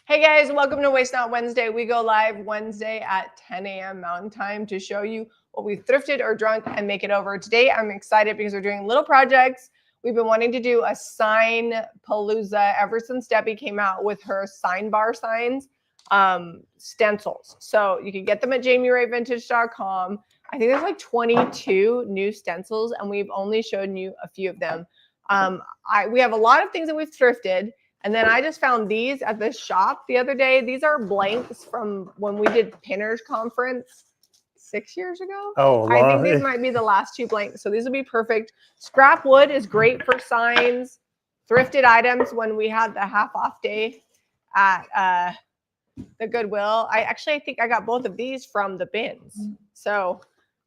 Hey guys, welcome to Waste Not Wednesday. We go live Wednesday at 10 a.m. Mountain Time to show you what we've thrifted or drunk and make it over. Today I'm excited because we're doing little projects. We've been wanting to do a sign palooza ever since Debbie came out with her sign bar signs, stencils. So you can get them at jamierayvintage.com. I think there's like 22 new stencils and we've only shown you a few of them. We have a lot of things that we've thrifted. And then I just found these at the shop the other day. These are blanks from when we did Pinners Conference 6 years ago. Oh, I think these might be the last two blanks. So these will be perfect. Scrap wood is great for signs. Thrifted items when we had the half off day at the Goodwill. I think I got both of these from the bins. So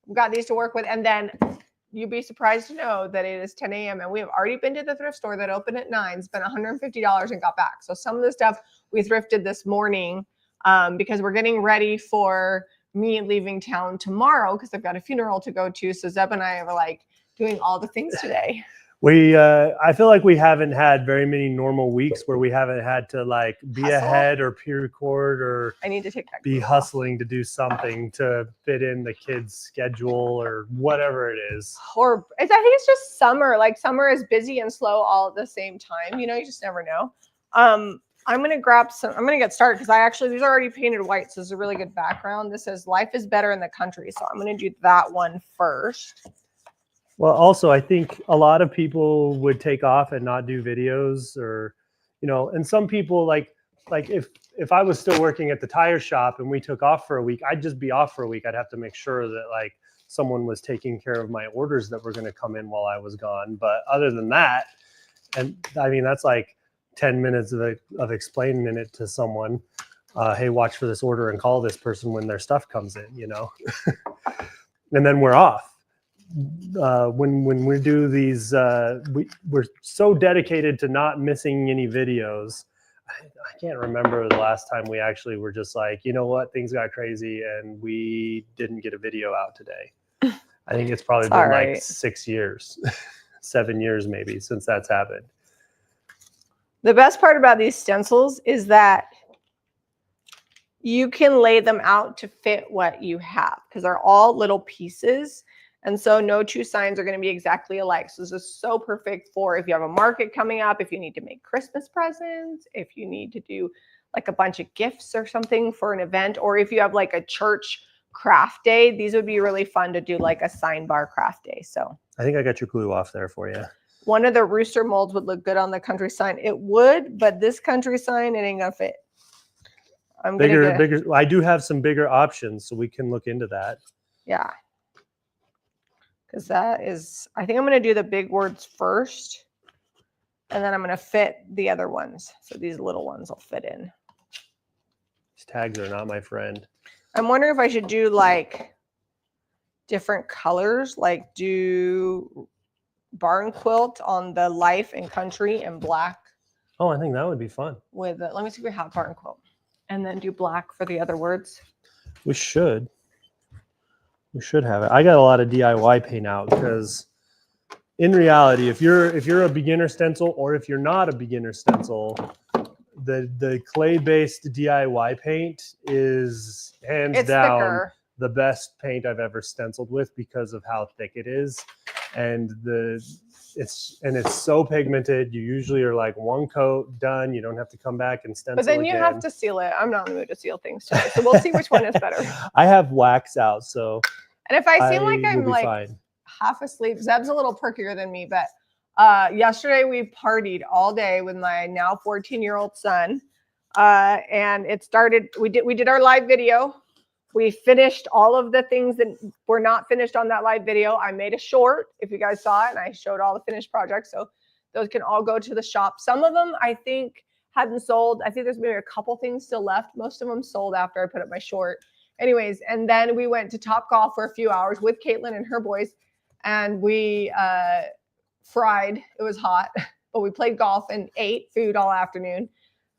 we got these to work with. And then you'd be surprised to know that it is 10 a.m. and we have already been to the thrift store that opened at 9, spent $150 and got back. So some of the stuff we thrifted this morning because we're getting ready for me leaving town tomorrow because I've got a funeral to go to. So Zeb and I are like doing all the things today. I feel like we haven't had very many normal weeks where we haven't had to like be ahead or pre-record or I need to take that be hustling to do something to fit in the kids' schedule or whatever it is. Or I think it's just summer. Like summer is busy and slow all at the same time. You know, you just never know. I'm gonna grab some. I'm gonna get started because these are already painted white, so it's a really good background. This says "Life is better in the country," so I'm gonna do that one first. Well, also, I think a lot of people would take off and not do videos or, you know, and some people like if I was still working at the tire shop and we took off for a week, I'd just be off for a week. I'd have to make sure that like someone was taking care of my orders that were going to come in while I was gone. But other than that, and I mean, that's like 10 minutes of explaining it to someone. Hey, watch for this order and call this person when their stuff comes in, you know, and then we're off. When we do these, we're so dedicated to not missing any videos. I can't remember the last time we actually were just like, you know what, things got crazy and we didn't get a video out today. I think it's probably been like 6 years, 7 years maybe since that's happened. The best part about these stencils is that you can lay them out to fit what you have because they're all little pieces. And so no two signs are going to be exactly alike. So this is so perfect for if you have a market coming up, if you need to make Christmas presents, if you need to do like a bunch of gifts or something for an event, or if you have like a church craft day, these would be really fun to do like a sign bar craft day. So I think I got your glue off there for you. One of the rooster molds would look good on the country sign. It would, but this country sign, it ain't gonna fit. Bigger. I do have some bigger options, so we can look into that. Yeah. Because that is, I think I'm going to do the big words first, and then I'm going to fit the other ones. So these little ones will fit in. These tags are not my friend. I'm wondering if I should do like different colors, like do barn quilt on the life and country and black. Oh, I think that would be fun. With let me see if we have barn quilt, and then do black for the other words. We should. We should have it. I got a lot of DIY paint out because in reality, if you're a beginner stencil or if you're not a beginner stencil, the clay-based DIY paint is hands down thicker. The best paint I've ever stenciled with because of how thick it is. And it's so pigmented. You usually are like one coat done. You don't have to come back and stencil. But then you have to seal it. I'm not in the mood to seal things today, so we'll see which one is better. I have wax out, so. And if I seem like I'm like half asleep, Zeb's a little perkier than me, but yesterday we partied all day with my now 14-year-old son, and it started. We did our live video. We finished all of the things that were not finished on that live video. I made a short, if you guys saw it, and I showed all the finished projects. So those can all go to the shop. Some of them I think hadn't sold. I think there's maybe a couple things still left. Most of them sold after I put up my short. Anyways, and then we went to Top Golf for a few hours with Caitlin and her boys, and we fried. It was hot, but we played golf and ate food all afternoon.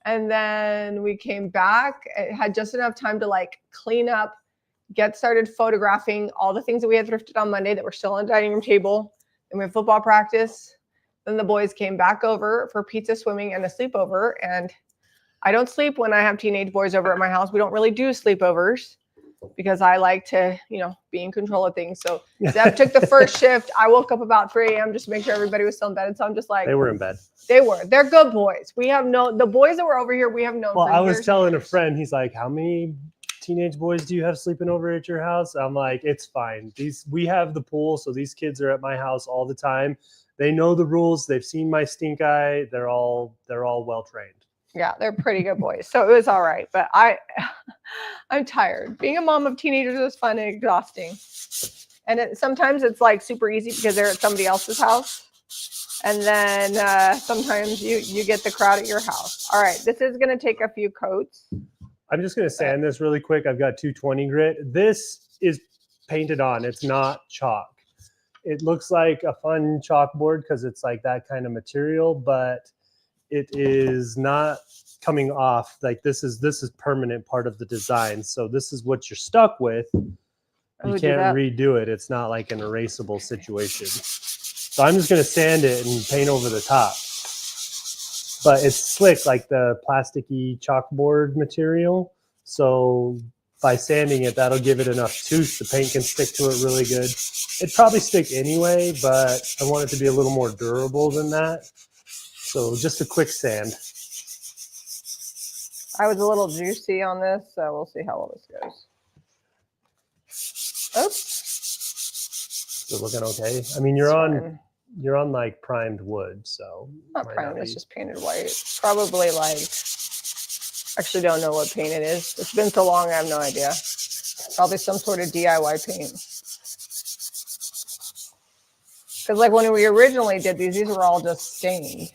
And then we came back. It had just enough time to like clean up, get started photographing all the things that we had thrifted on Monday that were still on the dining room table. Then we had football practice. Then the boys came back over for pizza, swimming, and a sleepover. And I don't sleep when I have teenage boys over at my house. We don't really do sleepovers because I like to, you know, be in control of things. So Zeb took the first shift. I woke up about 3 a.m. just to make sure everybody was still in bed. And so I'm just like, they were in bed. They were. They're good boys. We have the boys that were over here, we have known. Well, for I was years telling a friend, he's like, how many teenage boys do you have sleeping over at your house? I'm like, it's fine. We have the pool, so these kids are at my house all the time. They know the rules. They've seen my stink eye. They're all well trained. Yeah, they're pretty good boys. So it was all right. But I'm tired. Being a mom of teenagers is fun and exhausting. And sometimes it's like super easy because they're at somebody else's house. And then sometimes you get the crowd at your house. All right, this is going to take a few coats. I'm just going to sand this really quick. I've got 220 grit. This is painted on. It's not chalk. It looks like a fun chalkboard because it's like that kind of material, but it is not coming off. Like this is permanent part of the design. So this is what you're stuck with. You can't redo it. It's not like an erasable situation. So I'm just going to sand it and paint over the top. But it's slick like the plasticky chalkboard material. So by sanding it, that'll give it enough tooth. The paint can stick to it really good. It'd probably stick anyway, but I want it to be a little more durable than that. So just a quick sand. I was a little juicy on this, so we'll see how well this goes. Oops. Is it looking okay? I mean, you're on like primed wood, so not primed. It's just painted white. Probably like. Actually, don't know what paint it is. It's been so long, I have no idea. Probably some sort of DIY paint. Because like when we originally did these were all just stained.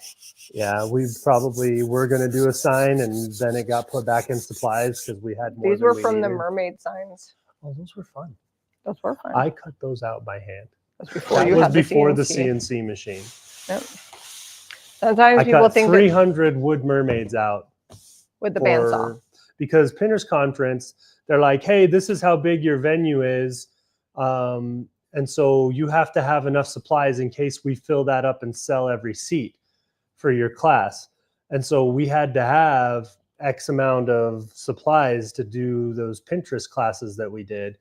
Yeah, we probably were going to do a sign, and then it got put back in supplies because we had more. These were from the mermaid signs. Oh, those were fun. Those were fun. I cut those out by hand. That's before that you was had before the CNC machine. Yep. Sometimes people think 300 wood mermaids out with the bandsaw. Because Pinners Conference, they're like, hey, this is how big your venue is. And so you have to have enough supplies in case we fill that up and sell every seat for your class. And so we had to have X amount of supplies to do those Pinterest classes that we did.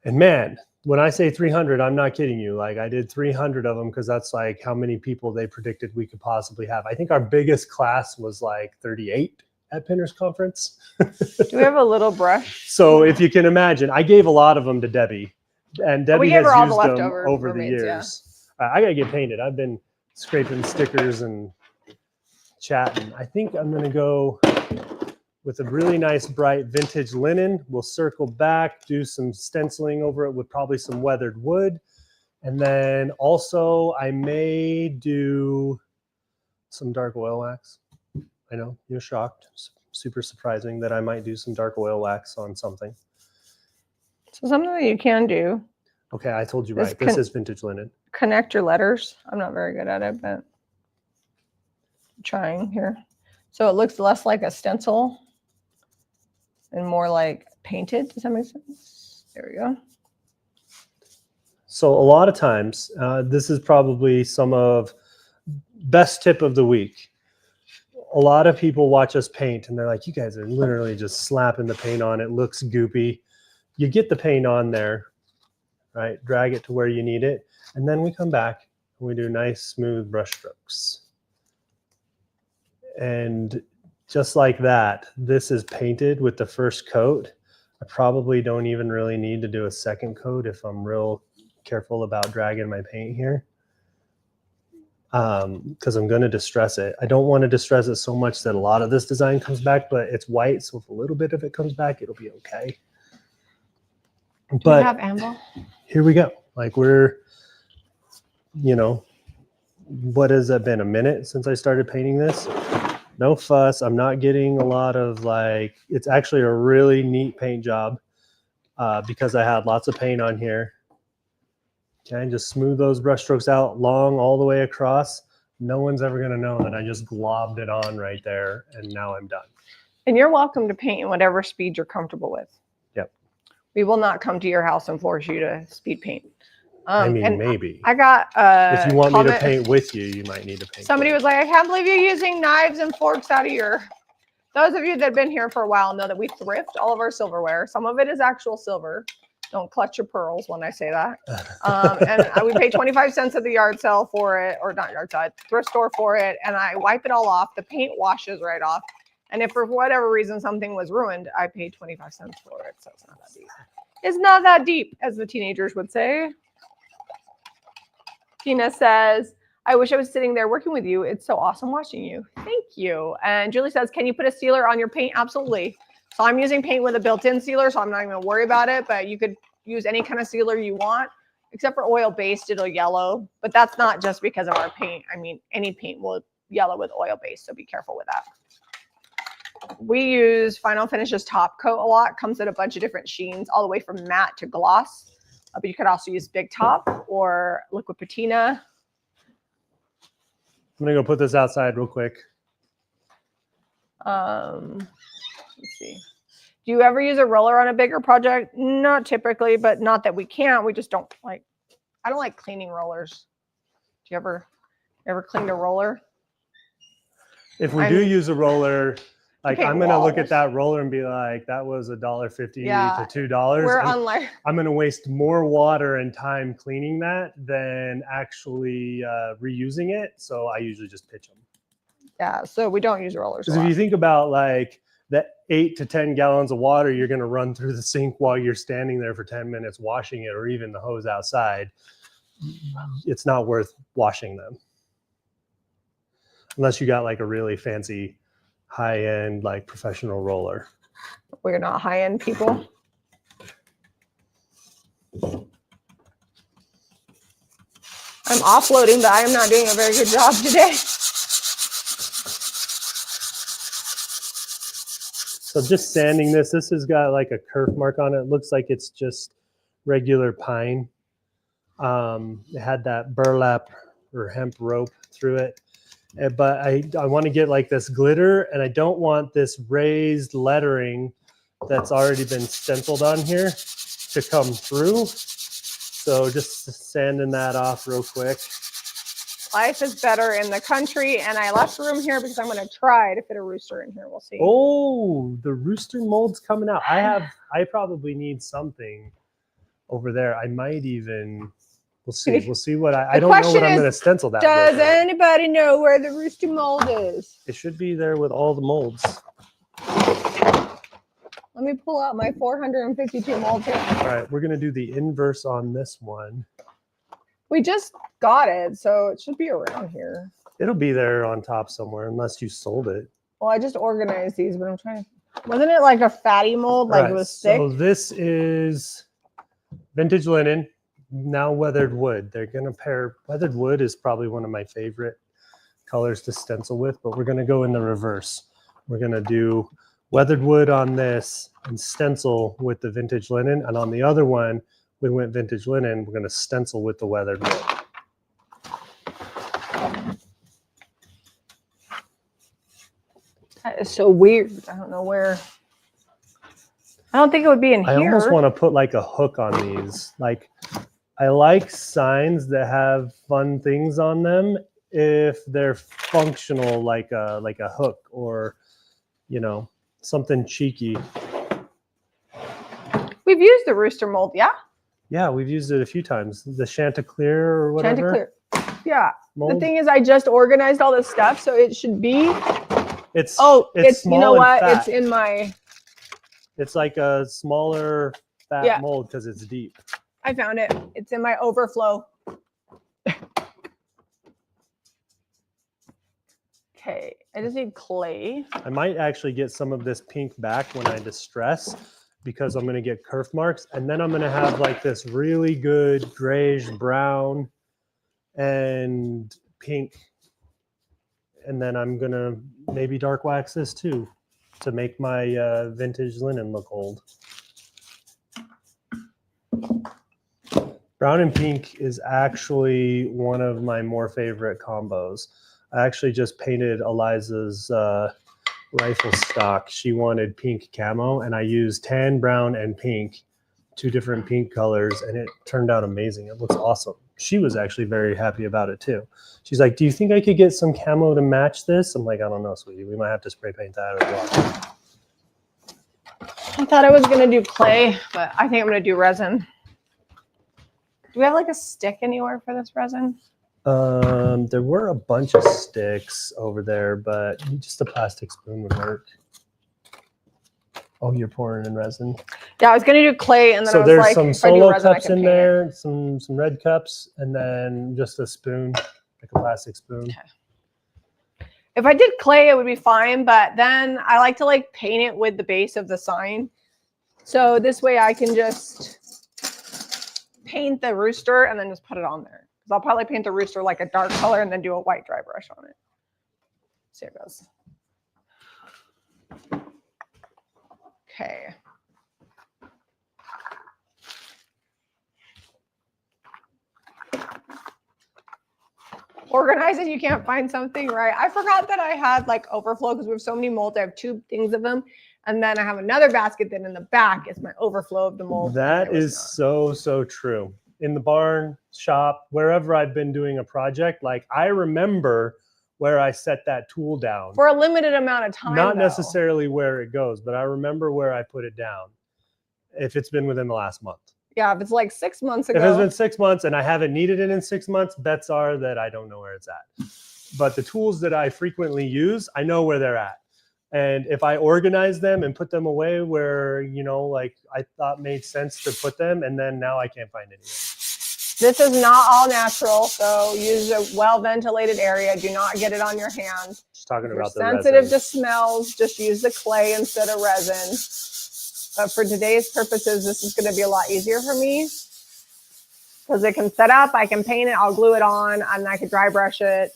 And man, when I say 300, I'm not kidding you. Like I did 300 of them because that's like how many people they predicted we could possibly have. I think our biggest class was like 38 at Pinners Conference. Do we have a little brush? So if you can imagine, I gave a lot of them to Debbie. And Debbie has used them over the years. Yeah. I got to get painted. I've been scraping stickers and chatting. I think I'm going to go with a really nice bright vintage linen. We'll circle back, do some stenciling over it with probably some weathered wood. And then also I may do some dark oil wax. I know, you're shocked. Super surprising that I might do some dark oil wax on something. So something that you can do. Okay, I told you right. This is vintage linen. Connect your letters. I'm not very good at it, but I'm trying here. So it looks less like a stencil and more like painted. Does that make sense? There we go. So a lot of times, this is probably some of best tip of the week. A lot of people watch us paint and they're like, you guys are literally just slapping the paint on. It looks goopy. You get the paint on there, right? Drag it to where you need it. And then we come back and we do nice, smooth brush strokes. And just like that, this is painted with the first coat. I probably don't even really need to do a second coat if I'm real careful about dragging my paint here. Because I'm going to distress it. I don't want to distress it so much that a lot of this design comes back, but it's white. So if a little bit of it comes back, it'll be okay. Do you have ammo? Here we go. Like we're, you know, what has it been, a minute since I started painting this? No fuss. I'm not getting a lot of like, it's actually a really neat paint job because I had lots of paint on here. Okay, just smooth those brush strokes out long all the way across. No one's ever going to know that I just globbed it on right there and now I'm done. And you're welcome to paint in whatever speed you're comfortable with. Yep. We will not come to your house and force you to speed paint. I mean, maybe. I got if you want me to paint with you, you might need to paint. Somebody was like, I can't believe you're using knives and forks out of your Those of you that have been here for a while know that we thrift all of our silverware. Some of it is actual silver. Don't clutch your pearls when I say that. And we pay 25 cents at the yard sale for it, or not yard sale, thrift store for it. And I wipe it all off. The paint washes right off. And if for whatever reason something was ruined, I pay 25 cents for it. So it's not that deep. It's not that deep, as the teenagers would say. Tina says, I wish I was sitting there working with you. It's so awesome watching you. Thank you. And Julie says, can you put a sealer on your paint? Absolutely. So I'm using paint with a built-in sealer, so I'm not even going to worry about it. But you could use any kind of sealer you want, except for oil-based, it'll yellow. But that's not just because of our paint. I mean, any paint will yellow with oil-based, so be careful with that. We use Final Finishes Top Coat a lot. Comes in a bunch of different sheens, all the way from matte to gloss. But you could also use Big Top or Liquid Patina. I'm going to go put this outside real quick. Let's see. Do you ever use a roller on a bigger project? Not typically, but not that we can't. We just don't like, I don't like cleaning rollers. Do you ever clean a roller? If we do use a roller, like I'm going to look at walls. that roller and be like, that was $1.50 to $2. We're unlike. I'm going to waste more water and time cleaning that than actually reusing it. So I usually just pitch them. Yeah, so we don't use rollers. Because if you think about like the 8 to 10 gallons of water you're going to run through the sink while you're standing there for 10 minutes washing it, or even the hose outside, it's not worth washing them. Unless you got like a really fancy high-end like professional roller. We're not high-end people. I'm offloading, but I am not doing a very good job today. So just sanding this. This has got like a kerf mark on it. It looks like it's just regular pine. It had that burlap or hemp rope through it. But I want to get like this glitter, and I don't want this raised lettering that's already been stenciled on here to come through. So just sanding that off real quick. Life is better in the country, and I left room here because I'm going to try to fit a rooster in here. We'll see. Oh, the rooster mold's coming out. I probably need something over there. I might even, we'll see. We'll see what I don't know what I'm going to stencil that Does with. anybody know where the rooster mold is? It should be there with all the molds. Let me pull out my 452 molds here. All right, we're going to do the inverse on this one. We just got it, so it should be around here. It'll be there on top somewhere unless you sold it. Well, I just organized these, but I'm trying to... Wasn't it like a fatty mold, like it was thick? So this is vintage linen, now weathered wood. They're going to pair... Weathered wood is probably one of my favorite colors to stencil with, but we're going to go in the reverse. We're going to do weathered wood on this and stencil with the vintage linen. And on the other one, we went vintage linen. We're going to stencil with the weathered wood. That is so weird. I don't know where. I don't think it would be in here. I almost want to put like a hook on these. Like, I like signs that have fun things on them if they're functional, like a hook or, you know, something cheeky. We've used the rooster mold, yeah? Yeah, we've used it a few times. The Chanticleer or whatever. Chanticleer. Yeah. Mold. The thing is, I just organized all this stuff, so it should be. It's small, you know what? Fat. It's in my. It's like a smaller fat mold because it's deep. I found it. It's in my overflow. Okay, I just need clay. I might actually get some of this pink back when I distress, because I'm going to get kerf marks, and then I'm going to have like this really good grayish brown and pink, and then I'm going to maybe dark wax this too to make my vintage linen look old. Brown and pink is actually one of my more favorite combos. I actually just painted Eliza's rifle stock. She wanted pink camo, and I used tan, brown, and pink, 2 different pink colors, and it turned out amazing. It looks awesome. she was actually very happy about it too. She's like, do you think I could get some camo to match this? I'm like, I don't know, sweetie. We might have to spray paint that as well. I thought I was going to do clay, but I think I'm going to do resin. Do we have like a stick anywhere for this resin? There were a bunch of sticks over there, but just a plastic spoon would work. Oh, you're pouring in resin. Yeah, I was going to do clay, and then so I was there's like, some if I do solo resin, cups in there, some red cups, and then just a spoon, like a plastic spoon. Okay. If I did clay, it would be fine, but then I like to like paint it with the base of the sign. So this way I can just paint the rooster and then just put it on there. Because I'll probably paint the rooster like a dark color and then do a white dry brush on it. See how it goes. Okay. Organize it, you can't find something, right? I forgot that I had like overflow because we have so many molds. I have 2 things of them. And then I have another basket that in the back is my overflow of the mold. That is so true. In the barn, shop, wherever I've been doing a project, like I remember where I set that tool down. For a limited amount of time. Not necessarily where it goes, but I remember where I put it down. If it's been within the last month. Yeah, if it's like 6 months ago. If it's been 6 months and I haven't needed it in 6 months, bets are that I don't know where it's at. But the tools that I frequently use, I know where they're at. And if I organize them and put them away where, you know, like I thought made sense to put them, and then now I can't find anything. This is not all natural, so use a well-ventilated area. Do not get it on your hands. Just talking about the sensitive resin. to smells, just use the clay instead of resin. But for today's purposes, this is going to be a lot easier for me because it can set up, I can paint it, I'll glue it on, and I can dry brush it.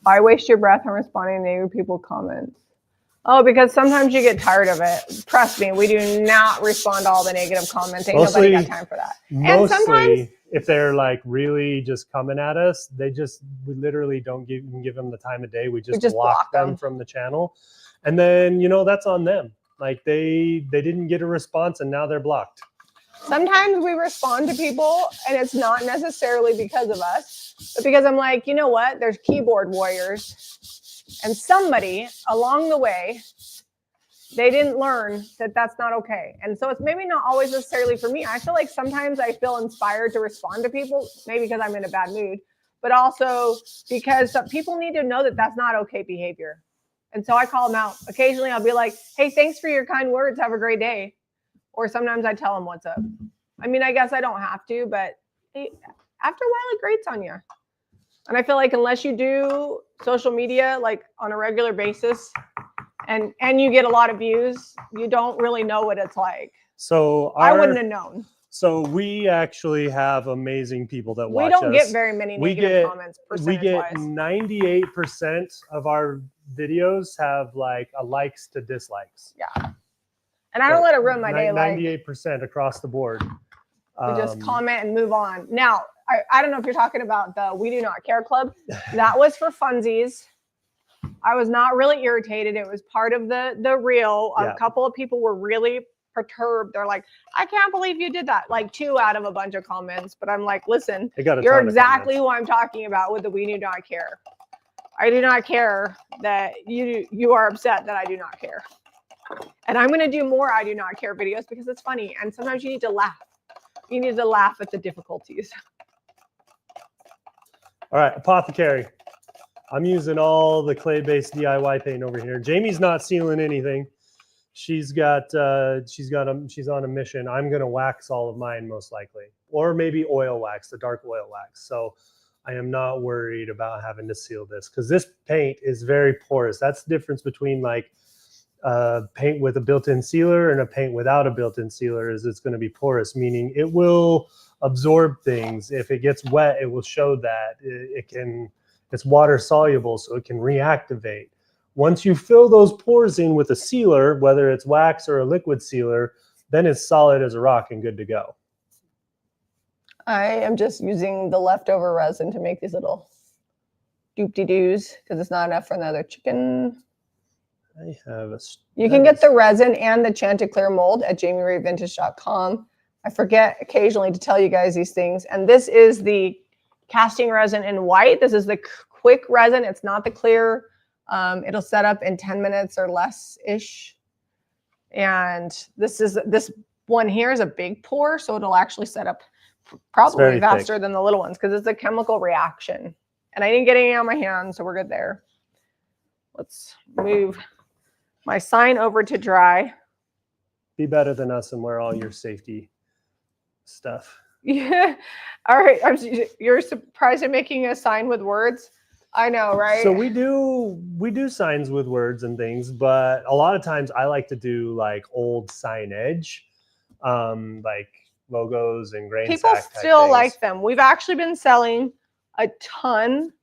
Why waste your breath on responding to negative people comments? Oh, because sometimes you get tired of it. Trust me, we do not respond to all the negative comments. Ain't nobody got time for that. And sometimes, if they're like really just coming at us, we literally don't give them the time of day. We just block them from the channel. And then, you know, that's on them. Like they didn't get a response and now they're blocked. Sometimes we respond to people and it's not necessarily because of us, but because I'm like, you know what? There's keyboard warriors. And somebody along the way, they didn't learn that that's not okay. And so it's maybe not always necessarily for me. I feel like sometimes I feel inspired to respond to people, maybe because I'm in a bad mood, but also because some people need to know that that's not okay behavior. And so I call them out. Occasionally I'll be like, hey, thanks for your kind words. Have a great day. Or sometimes I tell them what's up. I mean, I guess I don't have to, but after a while it grates on you. And I feel like unless you do social media like on a regular basis and you get a lot of views, you don't really know what it's like. So I wouldn't have known. So we actually have amazing people that watch us. We don't get very many negative comments percentage-wise. We get 98% of our videos have like a likes to dislikes. Yeah. And I don't let it ruin my day. 98% across the board. We just comment and move on. Now, I don't know if you're talking about the We Do Not Care Club. That was for funsies. I was not really irritated. It was part of the reel. A couple of people were really perturbed. They're like, I can't believe you did that. Like 2 out of a bunch of comments. But I'm like, listen, you're exactly who I'm talking about with the We Do Not Care. I do not care that you are upset that I do not care. And I'm going to do more I do not care videos because it's funny. And sometimes you need to laugh. You need to laugh at the difficulties. All right, Apothecary. I'm using all the clay-based DIY paint over here. Jamie's not sealing anything. She's on a mission. I'm gonna wax all of mine most likely, or maybe oil wax, the dark oil wax. So I am not worried about having to seal this because this paint is very porous. That's the difference between like paint with a built-in sealer and a paint without a built-in sealer is it's going to be porous, meaning it will absorb things. If it gets wet, it will show that it's water soluble, so it can reactivate. Once you fill those pores in with a sealer, whether it's wax or a liquid sealer, then it's solid as a rock and good to go. I am just using the leftover resin to make these little doop-de-doos because it's not enough for another chicken. I have a. You can get the resin and the Chanticleer mold at jamierayvintage.com. I forget occasionally to tell you guys these things. And this is the casting resin in white. This is the quick resin. It's not the clear. It'll set up in 10 minutes or less-ish. And this one here is a big pour, so it'll actually set up probably faster than the little ones because it's a chemical reaction. And I didn't get any on my hands, so we're good there. Let's move my sign over to dry. Be better than us and wear all your safety stuff. Yeah. All right. You're surprised at making a sign with words? I know, right? So we do signs with words and things, but a lot of times I like to do like old signage, like logos and grain people sack still type like them. We've actually been selling a ton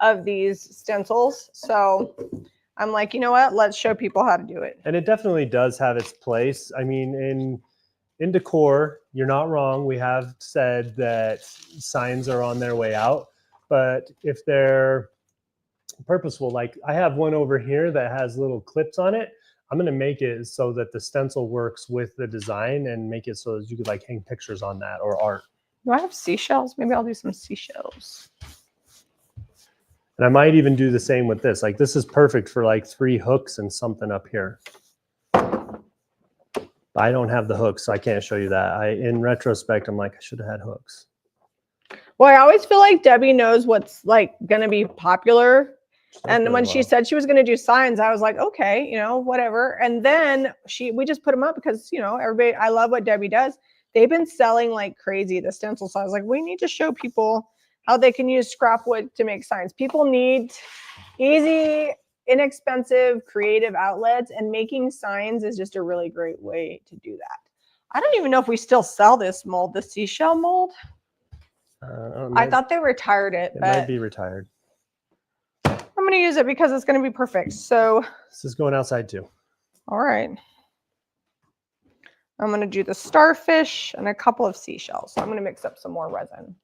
of these stencils, so I'm like, you know what, let's show people how to do it. And it definitely does have its place. I mean, in decor, you're not wrong. We have said that signs are on their way out, but if they're purposeful, like I have one over here that has little clips on it, I'm going to make it so that the stencil works with the design and make it so that you could like hang pictures on that or art. Do I have seashells? Maybe I'll do some seashells. And I might even do the same with this. Like this is perfect for like 3 hooks and something up here. I don't have the hooks, so I can't show you that. In retrospect, I'm like, I should have had hooks. Well, I always feel like Debbie knows what's like going to be popular. And when she said she was going to do signs, I was like, okay, you know, whatever. And then we just put them up because, you know, everybody, I love what Debbie does. They've been selling like crazy, the stencils. So I was like, we need to show people how they can use scrap wood to make signs. People need easy, inexpensive, creative outlets, and making signs is just a really great way to do that. I don't even know if we still sell this mold, the seashell mold. I thought they retired it, but it might be retired. I'm going to use it because it's going to be perfect. So this is going outside too. All right. I'm going to do the starfish and a couple of seashells. So I'm going to mix up some more resin.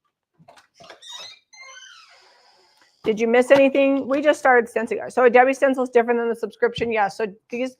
Did you miss anything? We just started stenciling. So a Debbie stencil is different than the subscription. Yeah. So these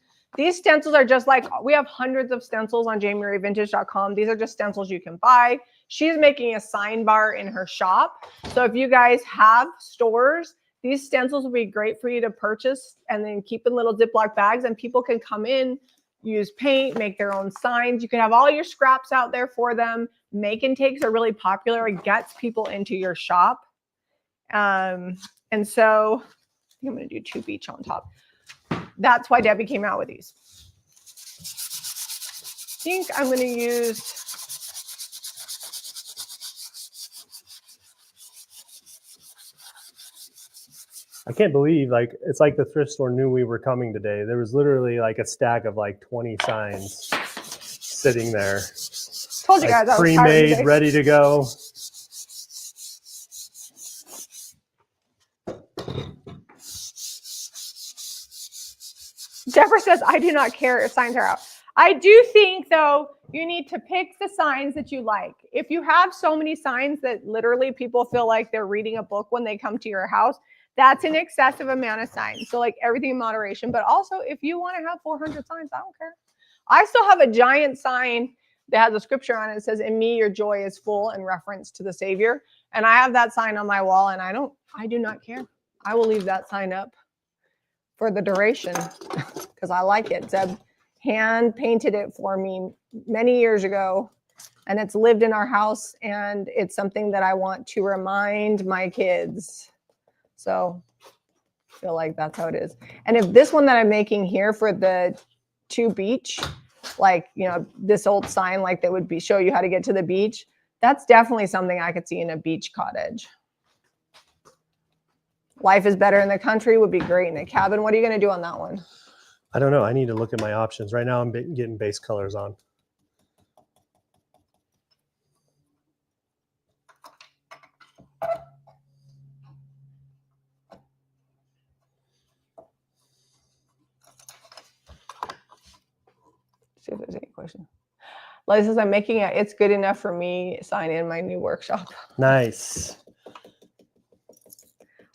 stencils are just like, we have hundreds of stencils on jamierayvintage.com. These are just stencils you can buy. She's making a sign bar in her shop. So if you guys have stores, these stencils will be great for you to purchase and then keep in little Ziploc bags, and people can come in, use paint, make their own signs. You can have all your scraps out there for them. Make and takes are really popular. It gets people into your shop. And so I think I'm going to do 2 beach on top. That's why Debbie came out with these. I think I'm going to use I can't believe, like, it's like the thrift store knew we were coming today. There was literally like a stack of like 20 signs sitting there. Told you guys, I was pre-made, ready to go. Deborah says, I do not care if signs are out. I do think, though, you need to pick the signs that you like. If you have so many signs that literally people feel like they're reading a book when they come to your house, that's an excessive amount of signs. So like everything in moderation. But also, if you want to have 400 signs, I don't care. I still have a giant sign that has a scripture on it. It says, in me, your joy is full, in reference to the Savior. And I have that sign on my wall, and I do not care. I will leave that sign up for the duration because I like it. Zeb hand painted it for me many years ago, and it's lived in our house, and it's something that I want to remind my kids. So I feel like that's how it is. And if this one that I'm making here for the 2 beach, like, you know, this old sign, like that would be show you how to get to the beach, that's definitely something I could see in a beach cottage. Life is better in the country would be great in a cabin. What are you going to do on that one? I don't know. I need to look at my options. Right now I'm getting base colors on. See if there's any question. Liz says, I'm making a It's Good Enough for Me sign in my new workshop. Nice.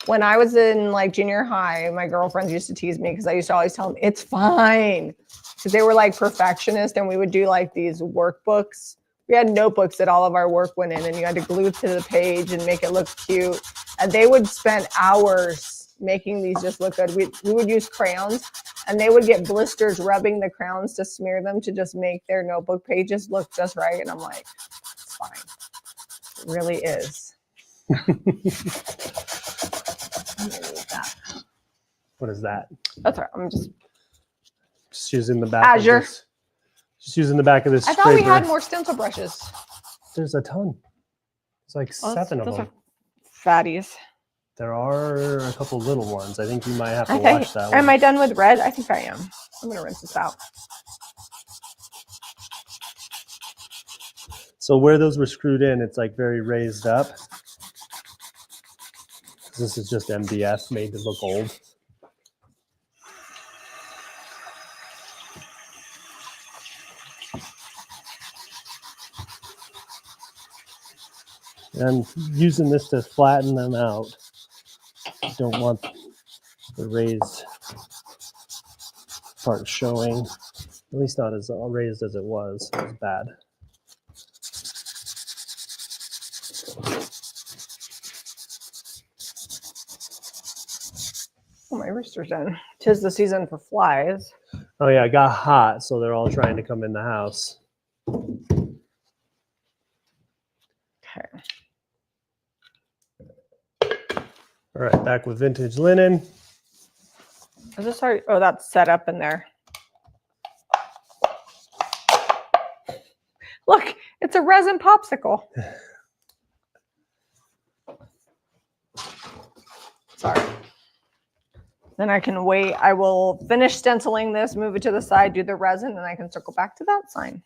When I was in like junior high, my girlfriends used to tease me because I used to always tell them it's fine, because they were like perfectionists, and we would do like these workbooks. We had notebooks that all of our work went in, and you had to glue to the page and make it look cute. And they would spend hours making these just look good. We would use crayons, and they would get blisters rubbing the crayons to smear them to just make their notebook pages look just right. And I'm like, it's fine. It really is. What is that? That's right. I'm just using the back. Azure. Of this. Just using the back of this. I thought we had more stencil brushes. There's a ton. There's like 7 of them. Are fatties. There are a couple little ones. I think you might have to watch that one. Am I done with red? I think I am. I'm going to rinse this out. So where those were screwed in, it's like very raised up. This is just MDF made to look old. And I'm using this to flatten them out. I don't want the raised part showing, at least not as raised as it was. It was bad. Oh, my rooster's done. 'Tis the season for flies. Oh yeah, it got hot, so they're all trying to come in the house. Okay. All right, back with vintage linen. Is this already? Oh, that's set up in there. Look, it's a resin popsicle. Sorry. Then I can wait. I will finish stenciling this, move it to the side, do the resin, and I can circle back to that sign.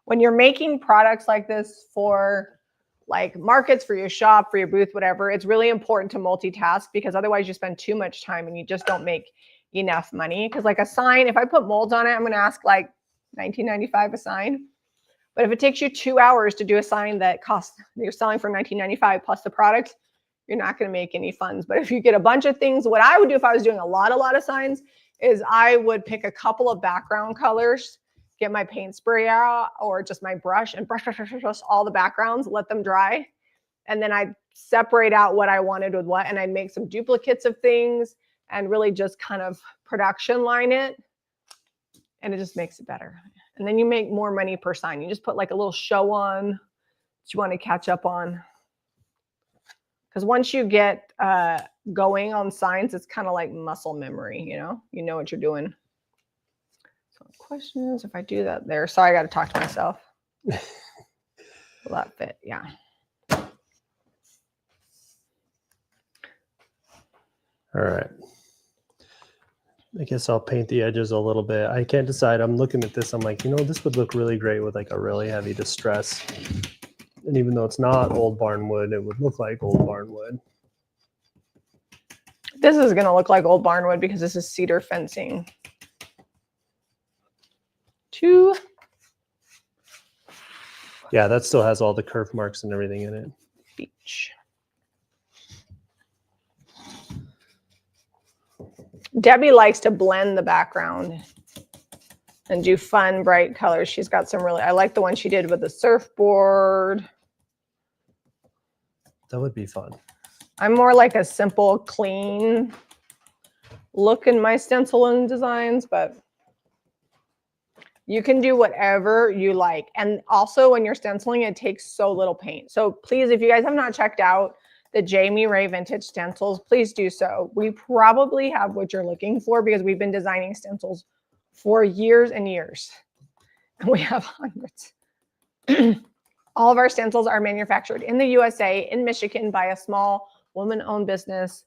When you're making products like this for like markets, for your shop, for your booth, whatever, it's really important to multitask, because otherwise you spend too much time and you just don't make enough money. Because like a sign, if I put molds on it, I'm going to ask like $19.95 a sign. But if it takes you 2 hours to do a sign that you're selling for $19.95 plus the product, you're not going to make any funds. But if you get a bunch of things, what I would do if I was doing a lot of signs is I would pick a couple of background colors, get my paint spray out or just my brush and brush all the backgrounds, let them dry. And then I'd separate out what I wanted with what, and I'd make some duplicates of things and really just kind of production line it. And it just makes it better. And then you make more money per sign. You just put like a little show on that you want to catch up on. Because once you get going on signs, it's kind of like muscle memory, you know what you're doing. So the question is, if I do that there, sorry, I got to talk to myself. Will that fit? Yeah. All right. I guess I'll paint the edges a little bit. I can't decide. I'm looking at this. I'm like, this would look really great with like a really heavy distress. And even though it's not old barn wood, it would look like old barn wood. This is going to look like old barn wood because this is cedar fencing. Yeah, that still has all the curve marks and everything in it. Beach. Debbie likes to blend the background and do fun, bright colors. She's got some really, I like the one she did with the surfboard. That would be fun. I'm more like a simple, clean look in my stenciling designs, but you can do whatever you like. And also when you're stenciling, it takes so little paint. So please, if you guys have not checked out the Jamie Ray Vintage Stencils, please do so. We probably have what you're looking for because we've been designing stencils for years and years. And we have hundreds. All of our stencils are manufactured in the USA, in Michigan, by a small woman-owned business.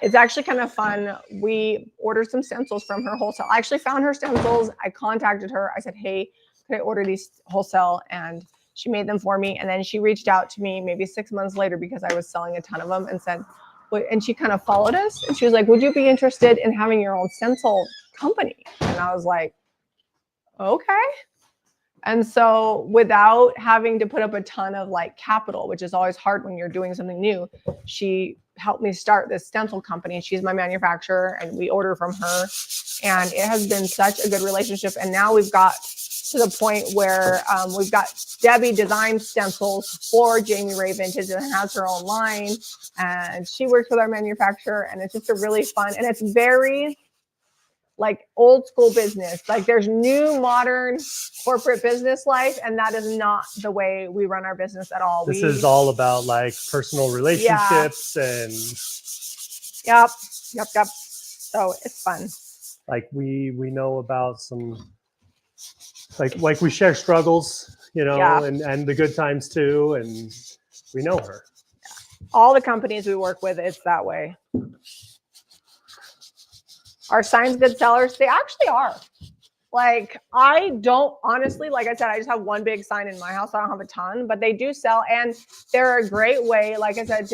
It's actually kind of fun. We ordered some stencils from her wholesale. I actually found her stencils. I contacted her. I said, hey, could I order these wholesale? And she made them for me. And then she reached out to me maybe 6 months later because I was selling a ton of them and said, and she kind of followed us. And she was like, would you be interested in having your own stencil company? And I was like, okay. And so without having to put up a ton of like capital, which is always hard when you're doing something new, she helped me start this stencil company. She's my manufacturer and we order from her. And it has been such a good relationship. And now we've got to the point where we've got Debbie design stencils for Jamie Ray Vintage and has her own line. And she works with our manufacturer and it's just a really fun, and it's very like old school business. Like there's new modern corporate business life, and that is not the way we run our business at all. This is all about like personal relationships and yep. So it's fun. Like we know about some like we share struggles, you know, and the good times too, and we know her. All the companies we work with, it's that way. Are signs good sellers? They actually are. Like, I don't, honestly, like I said, I just have one big sign in my house. I don't have a ton, but they do sell. And they're a great way, like I said,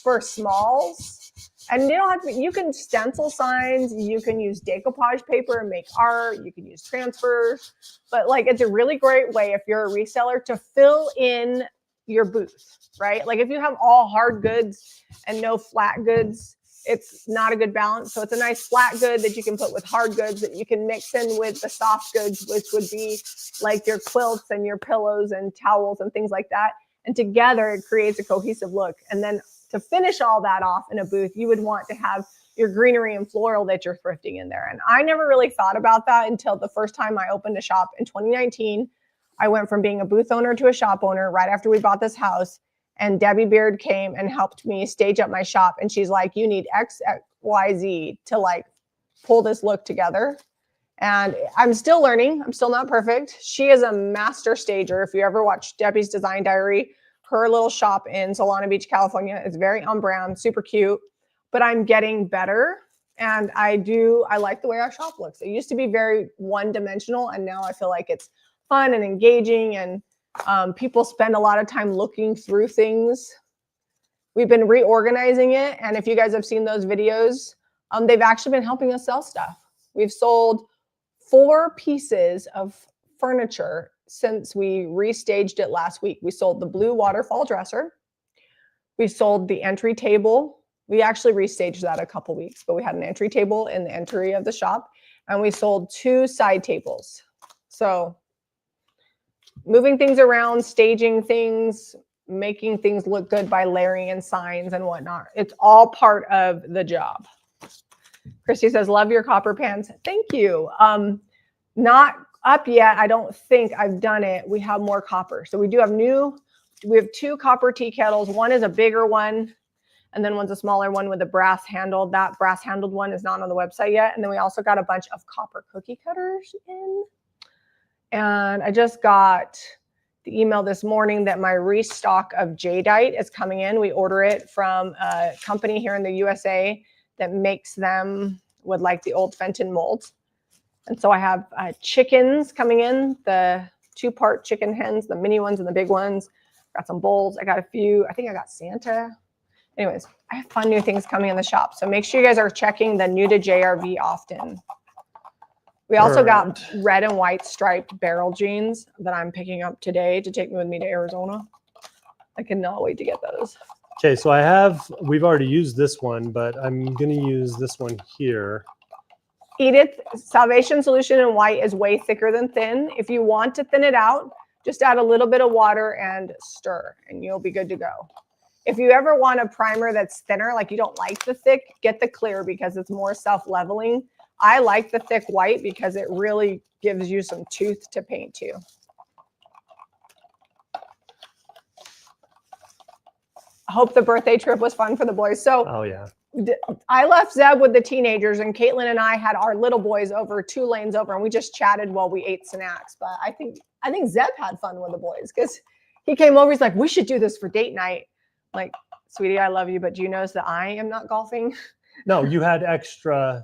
for smalls. And you don't have to, you can stencil signs. You can use decoupage paper and make art. You can use transfers. But like, it's a really great way if you're a reseller to fill in your booth, right? Like if you have all hard goods and no flat goods, it's not a good balance. So it's a nice flat good that you can put with hard goods that you can mix in with the soft goods, which would be like your quilts and your pillows and towels and things like that. And together it creates a cohesive look. And then to finish all that off in a booth, you would want to have your greenery and floral that you're thrifting in there. And I never really thought about that until the first time I opened a shop in 2019. I went from being a booth owner to a shop owner right after we bought this house. And Debbie Beard came and helped me stage up my shop. And she's like, you need X, Y, Z to like pull this look together. And I'm still learning. I'm still not perfect. She is a master stager. If you ever watch Debbie's Design Diary, her little shop in Solana Beach, California is very on brand, super cute, but I'm getting better. And I like the way our shop looks. It used to be very one-dimensional, and now I feel like it's fun and engaging, and people spend a lot of time looking through things. We've been reorganizing it. And if you guys have seen those videos, they've actually been helping us sell stuff. We've sold 4 pieces of furniture since we restaged it last week. We sold the blue waterfall dresser. We sold the entry table. We actually restaged that a couple weeks, but we had an entry table in the entry of the shop, and we sold 2 side tables. So moving things around, staging things, making things look good by layering in signs and whatnot. It's all part of the job. Christy says, love your copper pans. Thank you. Not up yet. I don't think I've done it. We have more copper. So we have 2 copper tea kettles. One is a bigger one, and then one's a smaller one with a brass handle. That brass handled one is not on the website yet. And then we also got a bunch of copper cookie cutters in. And I just got the email this morning that my restock of jadeite is coming in. We order it from a company here in the USA that makes them with like the old Fenton molds. And so I have chickens coming in, the 2-part chicken hens, the mini ones and the big ones. Got some bowls. I got a few. I think I got Santa. Anyways, I have fun new things coming in the shop. So make sure you guys are checking the new to JRV often. We also got red and white striped barrel jeans that I'm picking up today to take with me to Arizona. I cannot wait to get those. Okay, so we've already used this one, but I'm going to use this one here. Edith, Salvation Solution in white is way thicker than thin. If you want to thin it out, just add a little bit of water and stir, and you'll be good to go. If you ever want a primer that's thinner, like you don't like the thick, get the clear because it's more self-leveling. I like the thick white because it really gives you some tooth to paint to. I hope the birthday trip was fun for the boys. So oh yeah, I left Zeb with the teenagers, and Caitlin and I had our little boys over 2 lanes over, and we just chatted while we ate snacks. But I think Zeb had fun with the boys because he came over. He's like, we should do this for date night. I'm like, sweetie, I love you, but do you notice that I am not golfing? No, you had extra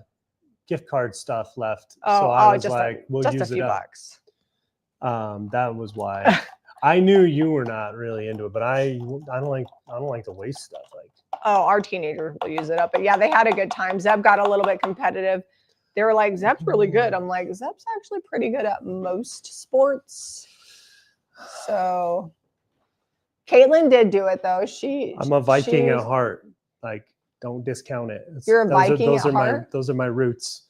gift card stuff left. Oh, so I was just like, we'll use a few bucks. That was why. I knew you were not really into it, but I don't like to waste stuff. Like, oh, our teenagers will use it up. But yeah, they had a good time. Zeb got a little bit competitive. They were like, Zeb's really good. I'm like, Zeb's actually pretty good at most sports. So Caitlin did do it though. I'm a Viking at heart. Like, don't discount it. You're a Viking at heart? Those are my roots.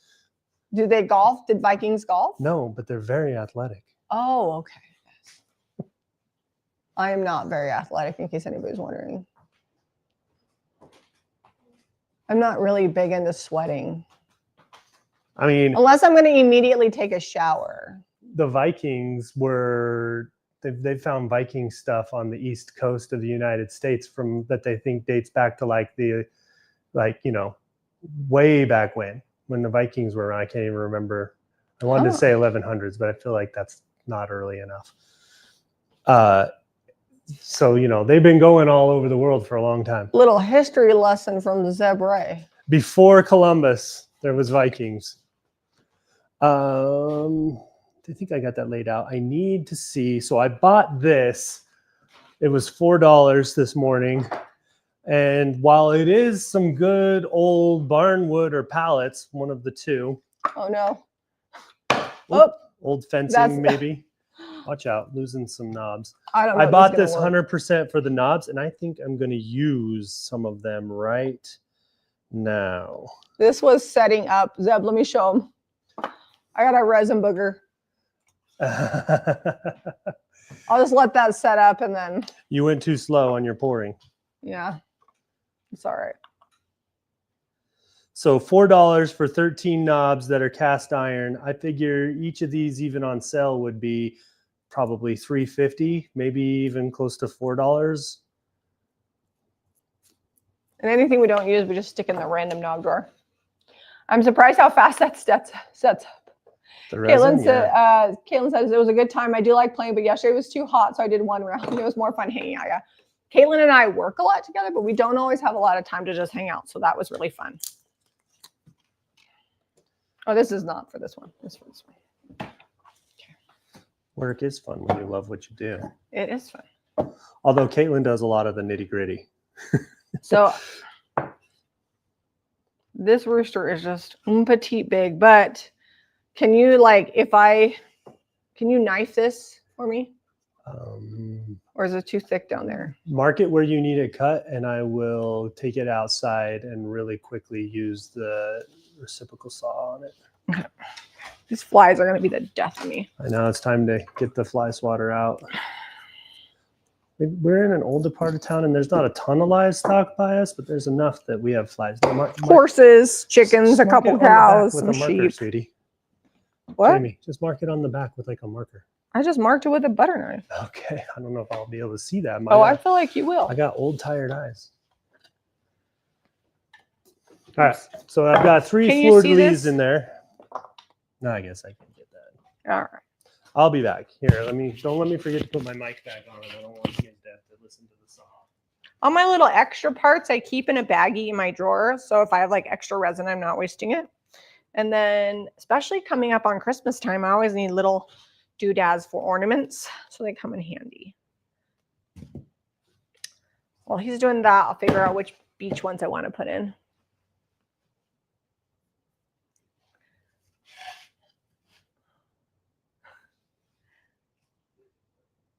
Do they golf? Did Vikings golf? No, but they're very athletic. Oh, okay. Yes. I am not very athletic, in case anybody's wondering. I'm not really big into sweating. I mean, unless I'm going to immediately take a shower. The Vikings were, they found Viking stuff on the East Coast of the United States that they think dates back to way back when the Vikings were around. I can't even remember. I wanted to say 1100s, but I feel like that's not early enough. So, they've been going all over the world for a long time. Little history lesson from the Zeb Ray. Before Columbus, there was Vikings. I think I got that laid out. I need to see. So I bought this. It was $4 this morning. And while it is some good old barnwood or pallets, one of the two. Oh, no. Old fencing, maybe. Watch out, losing some knobs. I bought this 100% for the knobs, and I think I'm going to use some of them right now. This was setting up. Zeb, let me show them. I got a resin booger. I'll just let that set up and then. You went too slow on your pouring. Yeah, it's all right. So $4 for 13 knobs that are cast iron. I figure each of these, even on sale, would be probably $3.50, maybe even close to $4. And anything we don't use, we just stick in the random knob drawer. I'm surprised how fast that sets up. The resin, Caitlin says it was a good time. I do like playing, but yesterday was too hot, so I did one round. It was more fun hanging out. Yeah. Caitlin and I work a lot together, but we don't always have a lot of time to just hang out. So that was really fun. Oh, this is not for this one. This is for this one. Okay. Work is fun when you love what you do. It is fun. Although Caitlin does a lot of the nitty gritty. So this rooster is just petite big, but can you can you knife this for me? Or is it too thick down there? Mark it where you need it cut, and I will take it outside and really quickly use the reciprocal saw on it. Okay. These flies are going to be the death of me. I know it's time to get the fly swatter out. We're in an older part of town, and there's not a ton of livestock by us, but there's enough that we have flies. Horses, chickens, a couple cows, some sheep. Sweetie. What? Jamie, just mark it on the back with like a marker. I just marked it with a butter knife. Okay, I don't know if I'll be able to see that. I feel like you will. I got old tired eyes. All right, so I've got 3 fleur-de-lis in there. No, I guess I can get that. All right. I'll be back. Here, don't let me forget to put my mic back on. I don't want you guys to have to listen to the saw. All my little extra parts I keep in a baggie in my drawer. So if I have like extra resin, I'm not wasting it. And then especially coming up on Christmas time, I always need little doodads for ornaments. So they come in handy. While he's doing that, I'll figure out which beach ones I want to put in.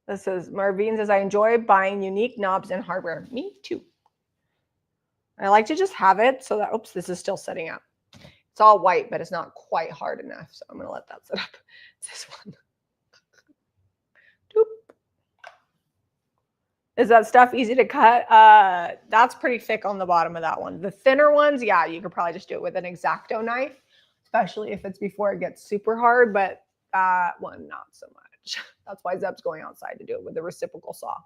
This is Marvin says, I enjoy buying unique knobs and hardware. Me too. I like to just have it so that, oops, this is still setting up. It's all white, but it's not quite hard enough. So I'm going to let that set up. It's this one. Doop. Is that stuff easy to cut? That's pretty thick on the bottom of that one. The thinner ones, yeah, you could probably just do it with an X-Acto knife, especially if it's before it gets super hard, but one, not so much. That's why Zeb's going outside to do it with the reciprocal saw.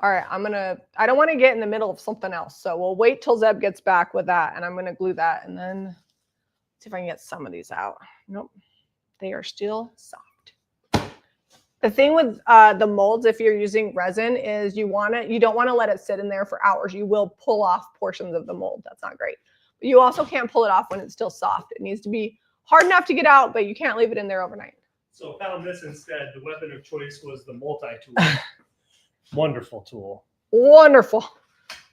All right, I don't want to get in the middle of something else. So we'll wait till Zeb gets back with that, and I'm going to glue that, and then see if I can get some of these out. Nope, they are still soft. The thing with the molds, if you're using resin, is you don't want to let it sit in there for hours. You will pull off portions of the mold. That's not great. But you also can't pull it off when it's still soft. It needs to be hard enough to get out, but you can't leave it in there overnight. So found this instead. The weapon of choice was the multi-tool. Wonderful tool. Wonderful.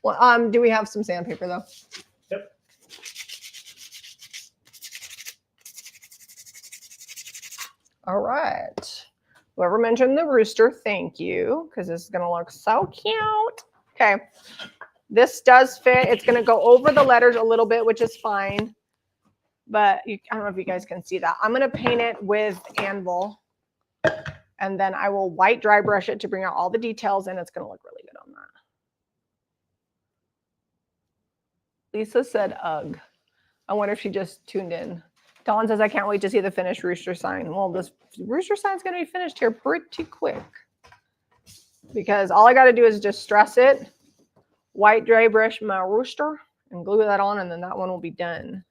Well, do we have some sandpaper though? Yep. All right. Whoever mentioned the rooster, thank you, because this is going to look so cute. Okay. This does fit. It's going to go over the letters a little bit, which is fine. But I don't know if you guys can see that. I'm going to paint it with Anvil. And then I will white dry brush it to bring out all the details, and it's going to look really good on that. Lisa said, ugh. I wonder if she just tuned in. Dawn says, I can't wait to see the finished rooster sign. Well, this rooster sign is going to be finished here pretty quick. Because all I got to do is just stress it, white dry brush my rooster, and glue that on, and then that one will be done.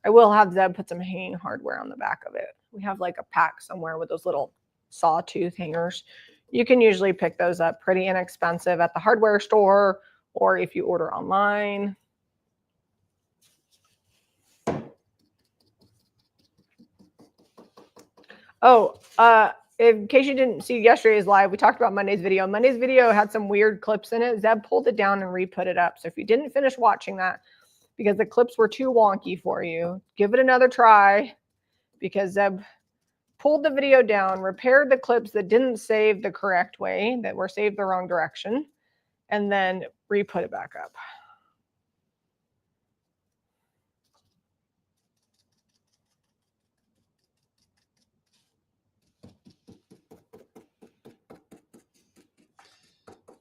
I will have Zeb put some hanging hardware on the back of it. We have like a pack somewhere with those little sawtooth hangers. You can usually pick those up pretty inexpensive at the hardware store or if you order online. Oh, in case you didn't see yesterday's live, we talked about Monday's video. Monday's video had some weird clips in it. Zeb pulled it down and re-put it up. So if you didn't finish watching that because the clips were too wonky for you, give it another try because Zeb pulled the video down, repaired the clips that didn't save the correct way, that were saved the wrong direction, and then re-put it back up.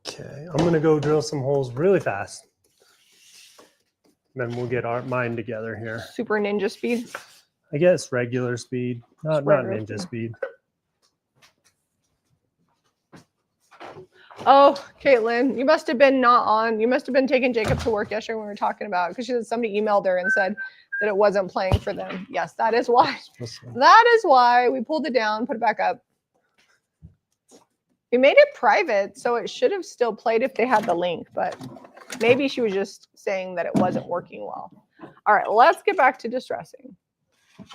Okay, I'm gonna go drill some holes really fast. Then we'll get mine together here. Super ninja speed. I guess regular speed, not ninja speed. Oh, Caitlin, you must have been not on. You must have been taking Jacob to work yesterday when we were talking about it because she said somebody emailed her and said that it wasn't playing for them. Yes, that is why. That is why we pulled it down, put it back up. We made it private, so it should have still played if they had the link, but maybe she was just saying that it wasn't working well. All right, let's get back to distressing.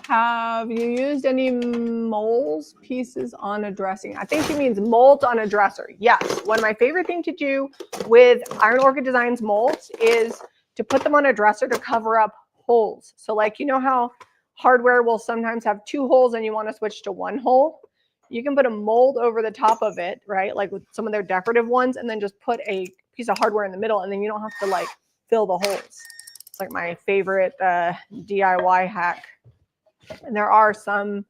Have you used any molds pieces on a dressing? I think she means molds on a dresser. Yes, one of my favorite things to do with Iron Orchid Designs molds is to put them on a dresser to cover up holes. So like, you know how hardware will sometimes have 2 holes and you want to switch to 1 hole? You can put a mold over the top of it, right? Like with some of their decorative ones, and then just put a piece of hardware in the middle, and then you don't have to like fill the holes. It's like my favorite DIY hack. And there are some,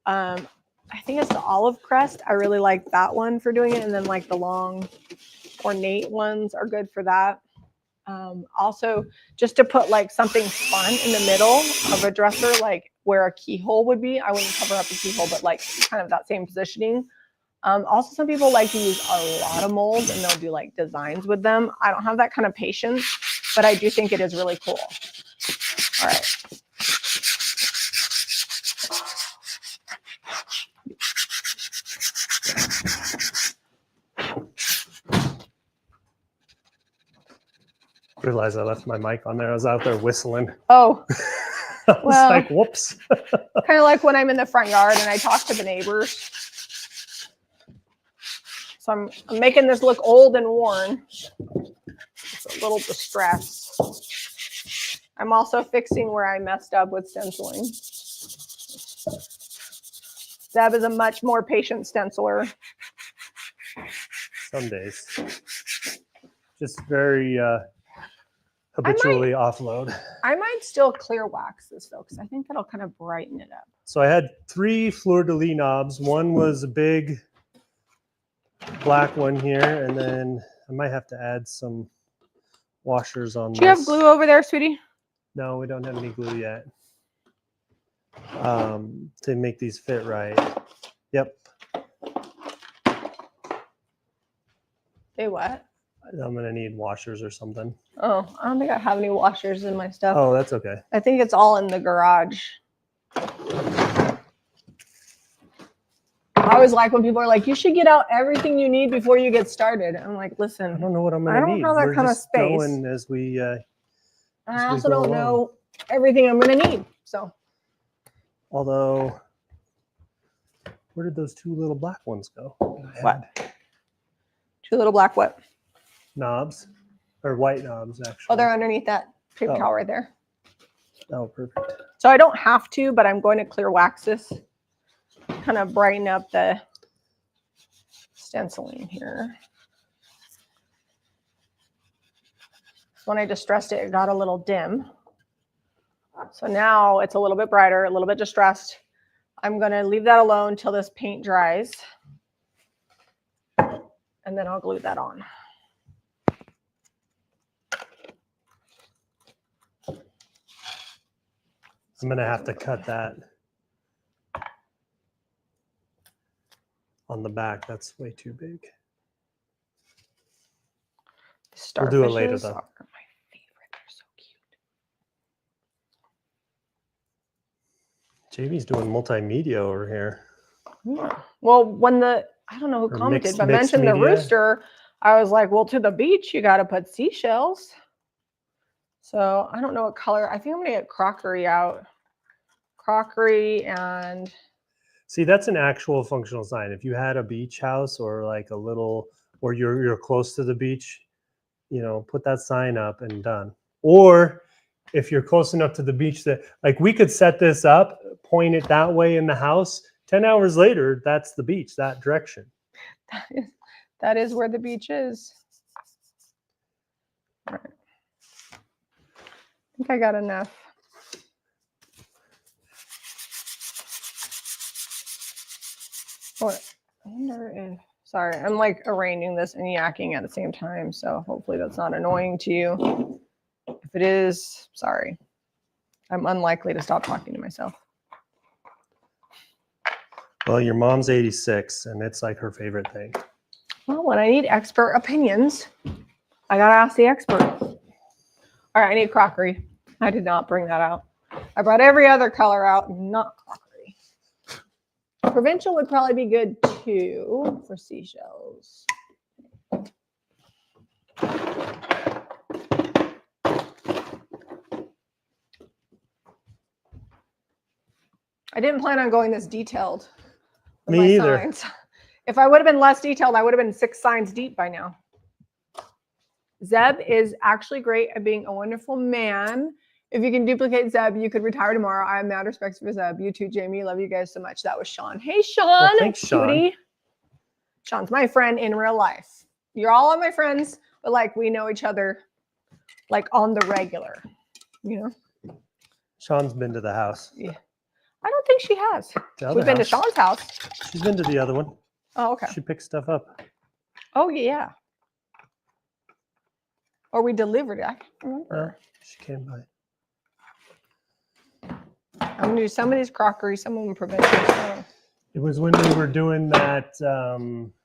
I think it's the olive crest. I really like that one for doing it. And then like the long ornate ones are good for that. Also, just to put like something fun in the middle of a dresser, like where a keyhole would be. I wouldn't cover up a keyhole, but like kind of that same positioning. Also, some people like to use a lot of molds and they'll do like designs with them. I don't have that kind of patience, but I do think it is really cool. All right. Realized I left my mic on there. I was out there whistling. Oh, I was like, whoops. Kind of like when I'm in the front yard and I talk to the neighbors. So I'm making this look old and worn. It's a little distressed. I'm also fixing where I messed up with stenciling. Zeb is a much more patient stenciler. Some days. Just very habitually offload. I might still clear wax this though, because I think that'll kind of brighten it up. So I had 3 fleur-de-lis knobs. One was a big black one here, and then I might have to add some washers on this. Do you have glue over there, sweetie? No, we don't have any glue yet. To make these fit right. Yep. They what? I'm gonna need washers or something. Oh, I don't think I have any washers in my stuff. Oh, that's okay. I think it's all in the garage. I always like when people are like, you should get out everything you need before you get started. I'm like, listen, I don't know what I'm gonna need. I don't have that kind of space. Going as we, I also don't know everything I'm gonna need. So, although, where did those 2 little black ones go? What? 2 little black what? Knobs, or white knobs actually. Oh, they're underneath that paper towel right there. Oh, perfect. So I don't have to, but I'm going to clear wax this, kind of brighten up the stenciling here. When I distressed it, it got a little dim. So now it's a little bit brighter, a little bit distressed. I'm going to leave that alone till this paint dries. And then I'll glue that on. I'm going to have to cut that on the back. That's way too big. We'll do it later, though. Are my favorite. They're so cute. Jamie's doing multimedia over here. Yeah. Well, when I don't know who commented, but mentioned the rooster, I was like, well, to the beach, you got to put seashells. So I don't know what color. I think I'm going to get crockery out. Crockery and... See, that's an actual functional sign. If you had a beach house or like a little, or you're close to the beach, you know, put that sign up and done. Or if you're close enough to the beach that, like, we could set this up, point it that way in the house. 10 hours later, that's the beach, that direction. That is where the beach is. All right. I think I got enough. What? I wonder if... Sorry, I'm like arranging this and yakking at the same time, so hopefully that's not annoying to you. If it is, sorry. I'm unlikely to stop talking to myself. Well, your mom's 86, and it's like her favorite thing. Well, when I need expert opinions, I gotta ask the expert. All right, I need crockery. I did not bring that out. I brought every other color out, not crockery. Provincial would probably be good too for seashells. I didn't plan on going this detailed. Me either. Signs. If I would have been less detailed, I would have been 6 signs deep by now. Zeb is actually great at being a wonderful man. If you can duplicate Zeb, you could retire tomorrow. I have mad respect for Zeb. You too, Jamie. Love you guys so much. That was Sean. Hey, Sean. Well, thanks, Sean. Sean's my friend in real life. You're all my friends, but like we know each other like on the regular, you know? Sean's been to the house. Yeah. I don't think she has. We've been to Sean's house. She's been to the other one. Oh, okay. She picks stuff up. Oh, yeah. Or we delivered it. I can't remember. She came by. I'm going to do some of these crockery, some of them prevention. It was when we were doing that.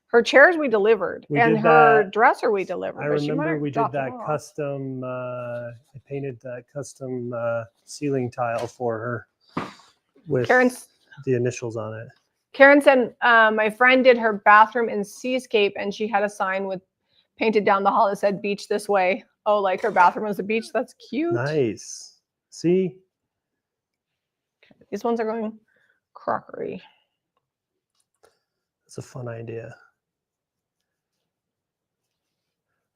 Her chairs we delivered, and her dresser we delivered. I remember we did that custom, I painted that custom ceiling tile for her with the initials on it. Karen said, my friend did her bathroom in Seascape, and she had a sign with painted down the hall that said beach this way. Oh, like her bathroom was a beach? That's cute. Nice. See? Okay, these ones are going crockery. That's a fun idea.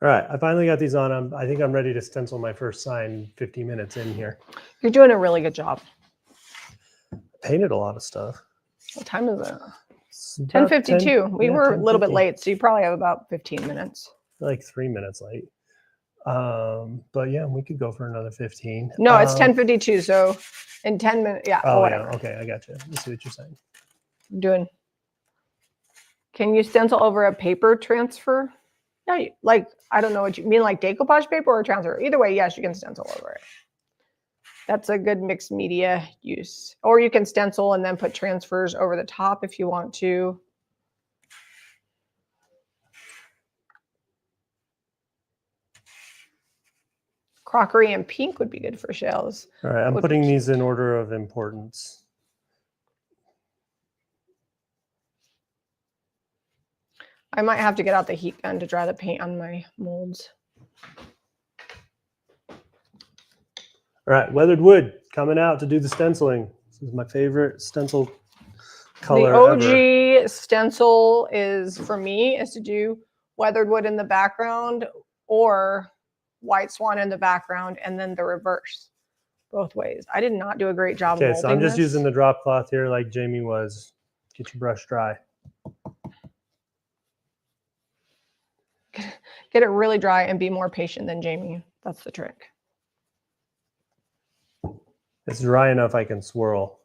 All right, I finally got these on. I think I'm ready to stencil my first sign 50 minutes in here. You're doing a really good job. I painted a lot of stuff. What time is it? 10:52. We were a little bit late, so you probably have about 15 minutes. Like 3 minutes late. But yeah, we could go for another 15. No, it's 10:52, so in 10 minutes, yeah. Oh, whatever. yeah, okay, I got you. Let's see what you're saying. I'm doing. Can you stencil over a paper transfer? Yeah, like, I don't know what you mean, like decoupage paper or transfer. Either way, yes, you can stencil over it. That's a good mixed media use. Or you can stencil and then put transfers over the top if you want to. Crockery and pink would be good for shells. All right, I'm putting these in order of importance. I might have to get out the heat gun to dry the paint on my molds. All right, weathered wood coming out to do the stenciling. This is my favorite stencil color The OG stencil is, for me, is to do weathered wood in the background or white swan in the background and then the reverse. Both ways. I did not do a great job of molding so I'm just this. using the drop cloth here like Jamie was. Get your brush dry. Get it really dry and be more patient than Jamie. That's the trick. It's dry enough I can swirl.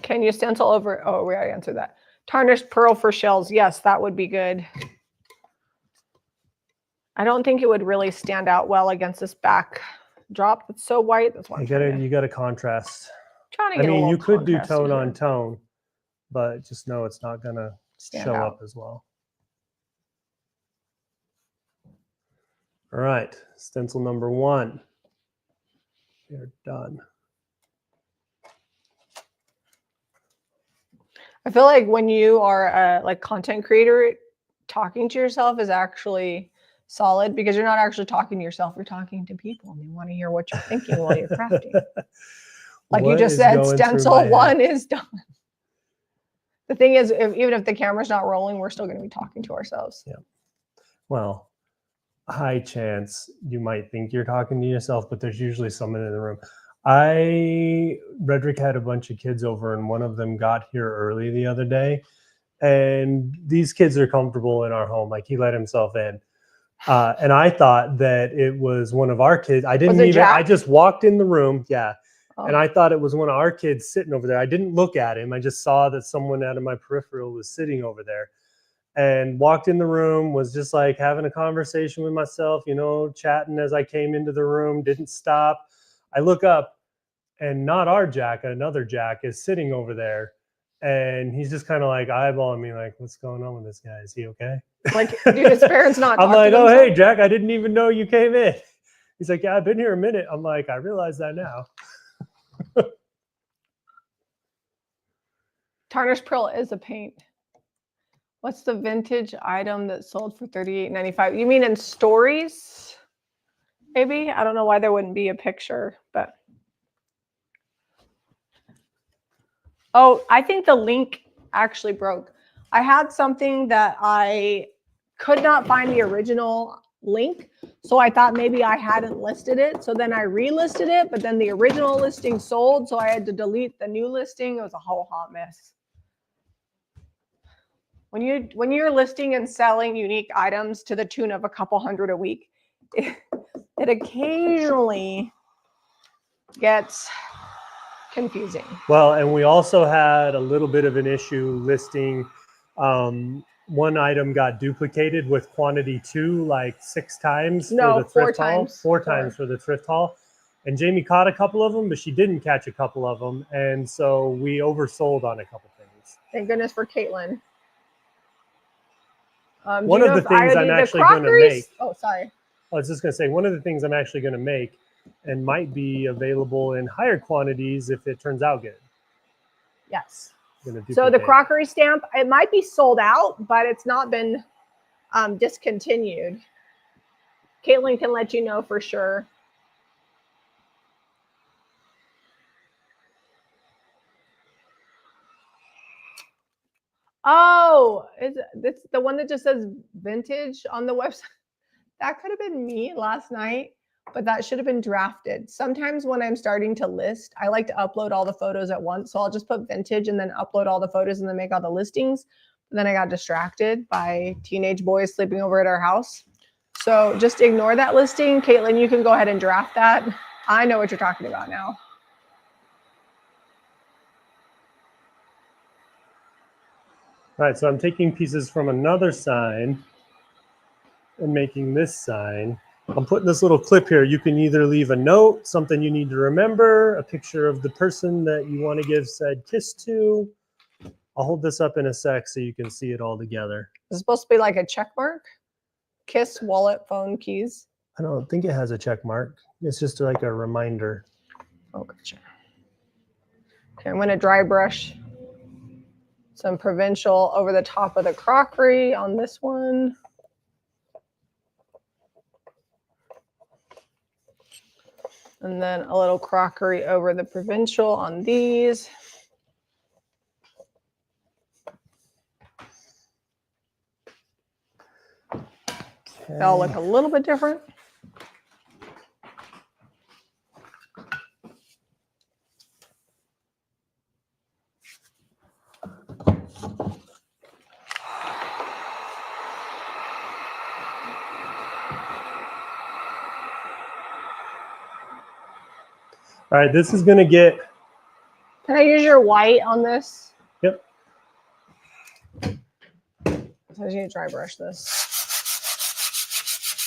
Can you stencil over? Oh, we already answered that. Tarnished pearl for shells. Yes, that would be good. I don't think it would really stand out well against this backdrop. It's so white. That's why you got to contrast. Trying to get you could do contrast tone here. on tone, but just know it's not gonna show up as well. All right, stencil number 1. You're done. I feel like when you are a like content creator, talking to yourself is actually solid because you're not actually talking to yourself. You're talking to people and they want to hear what you're thinking while you're crafting. Like you just said, stencil 1 is done. The thing is, even if the camera's not rolling, we're still going to be talking to ourselves. Yeah. Well, high chance you might think you're talking to yourself, but there's usually someone in the room. Redrick had a bunch of kids over and one of them got here early the other day. And these kids are comfortable in our home. Like he let himself in. And I thought that it was one of our kids. I just walked in the room. Yeah. Oh. And I thought it was one of our kids sitting over there. I didn't look at him. I just saw that someone out of my peripheral was sitting over there and walked in the room, was just like having a conversation with myself, you know, chatting as I came into the room, didn't stop. I look up and not our Jack, another Jack is sitting over there. And he's just kind of like eyeballing me like, what's going on with this guy? Is he okay? Like, dude, his parents not I'm like, oh, hey, Jack, I didn't even know you came in. He's like, yeah, I've been here a minute. I'm like, I realize that now. Tarnished pearl is a paint. What's the vintage item that sold for $38.95? You mean in stories? Maybe? I don't know why there wouldn't be a picture, but. Oh, I think the link actually broke. I had something that I could not find the original link. So I thought maybe I hadn't listed it. So then I relisted it, but then the original listing sold. So I had to delete the new listing. It was a whole hot mess. When you're listing and selling unique items to the tune of a couple hundred a week, it occasionally gets confusing. Well, and we also had a little bit of an issue listing. One item got duplicated with quantity 2 like 6 times for the thrift haul. 4 times for the thrift haul. And Jamie caught a couple of them, but she didn't catch a couple of them. And so we oversold on a couple things. Thank goodness for Caitlin. One of the things I'm actually going to make. Oh, sorry. I was just going to say, one of the things I'm actually going to make and might be available in higher quantities if it turns out good. Yes. So the crockery stamp, it might be sold out, but it's not been discontinued. Caitlin can let you know for sure. Oh, is this the one that just says vintage on the website? That could have been me last night, but that should have been drafted. Sometimes when I'm starting to list, I like to upload all the photos at once. So I'll just put vintage and then upload all the photos and then make all the listings. But then I got distracted by teenage boys sleeping over at our house. So just ignore that listing. Caitlin, you can go ahead and draft that. I know what you're talking about now. All right, so I'm taking pieces from another sign and making this sign. I'm putting this little clip here. You can either leave a note, something you need to remember, a picture of the person that you want to give said kiss to. I'll hold this up in a sec so you can see it all together. Is it supposed to be like a check mark? Kiss, wallet, phone, keys? I don't think it has a check mark. It's just like a reminder. Oh, gotcha. Okay, I'm going to dry brush some provincial over the top of the crockery on this one. And then a little crockery over the provincial on these. Okay. They all look a little bit different. All right, this is gonna get. Can I use your white on this? Yep. So I need to dry brush this.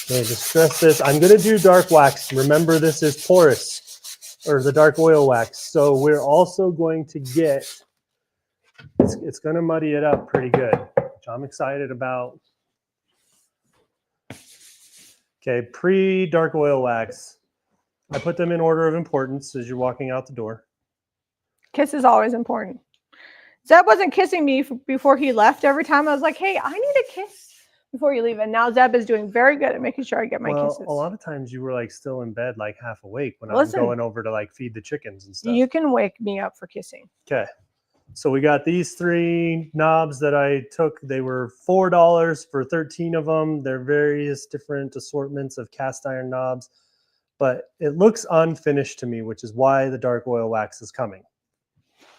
Okay, distress this. I'm gonna do dark wax. Remember, this is porous, or the dark oil wax. So we're also going to get. It's gonna muddy it up pretty good, which I'm excited about. Okay, pre-dark oil wax. I put them in order of importance as you're walking out the door. Kiss is always important. Zeb wasn't kissing me before he left. Every time I was like, hey, I need a kiss before you leave. And now Zeb is doing very good at making sure I get my kisses. A lot of times you were like still in bed, like half awake when I'm going over to like feed the chickens and stuff. You can wake me up for kissing. Okay. So we got these 3 knobs that I took. They were $4 for 13 of them. They're various different assortments of cast iron knobs, but it looks unfinished to me, which is why the dark oil wax is coming.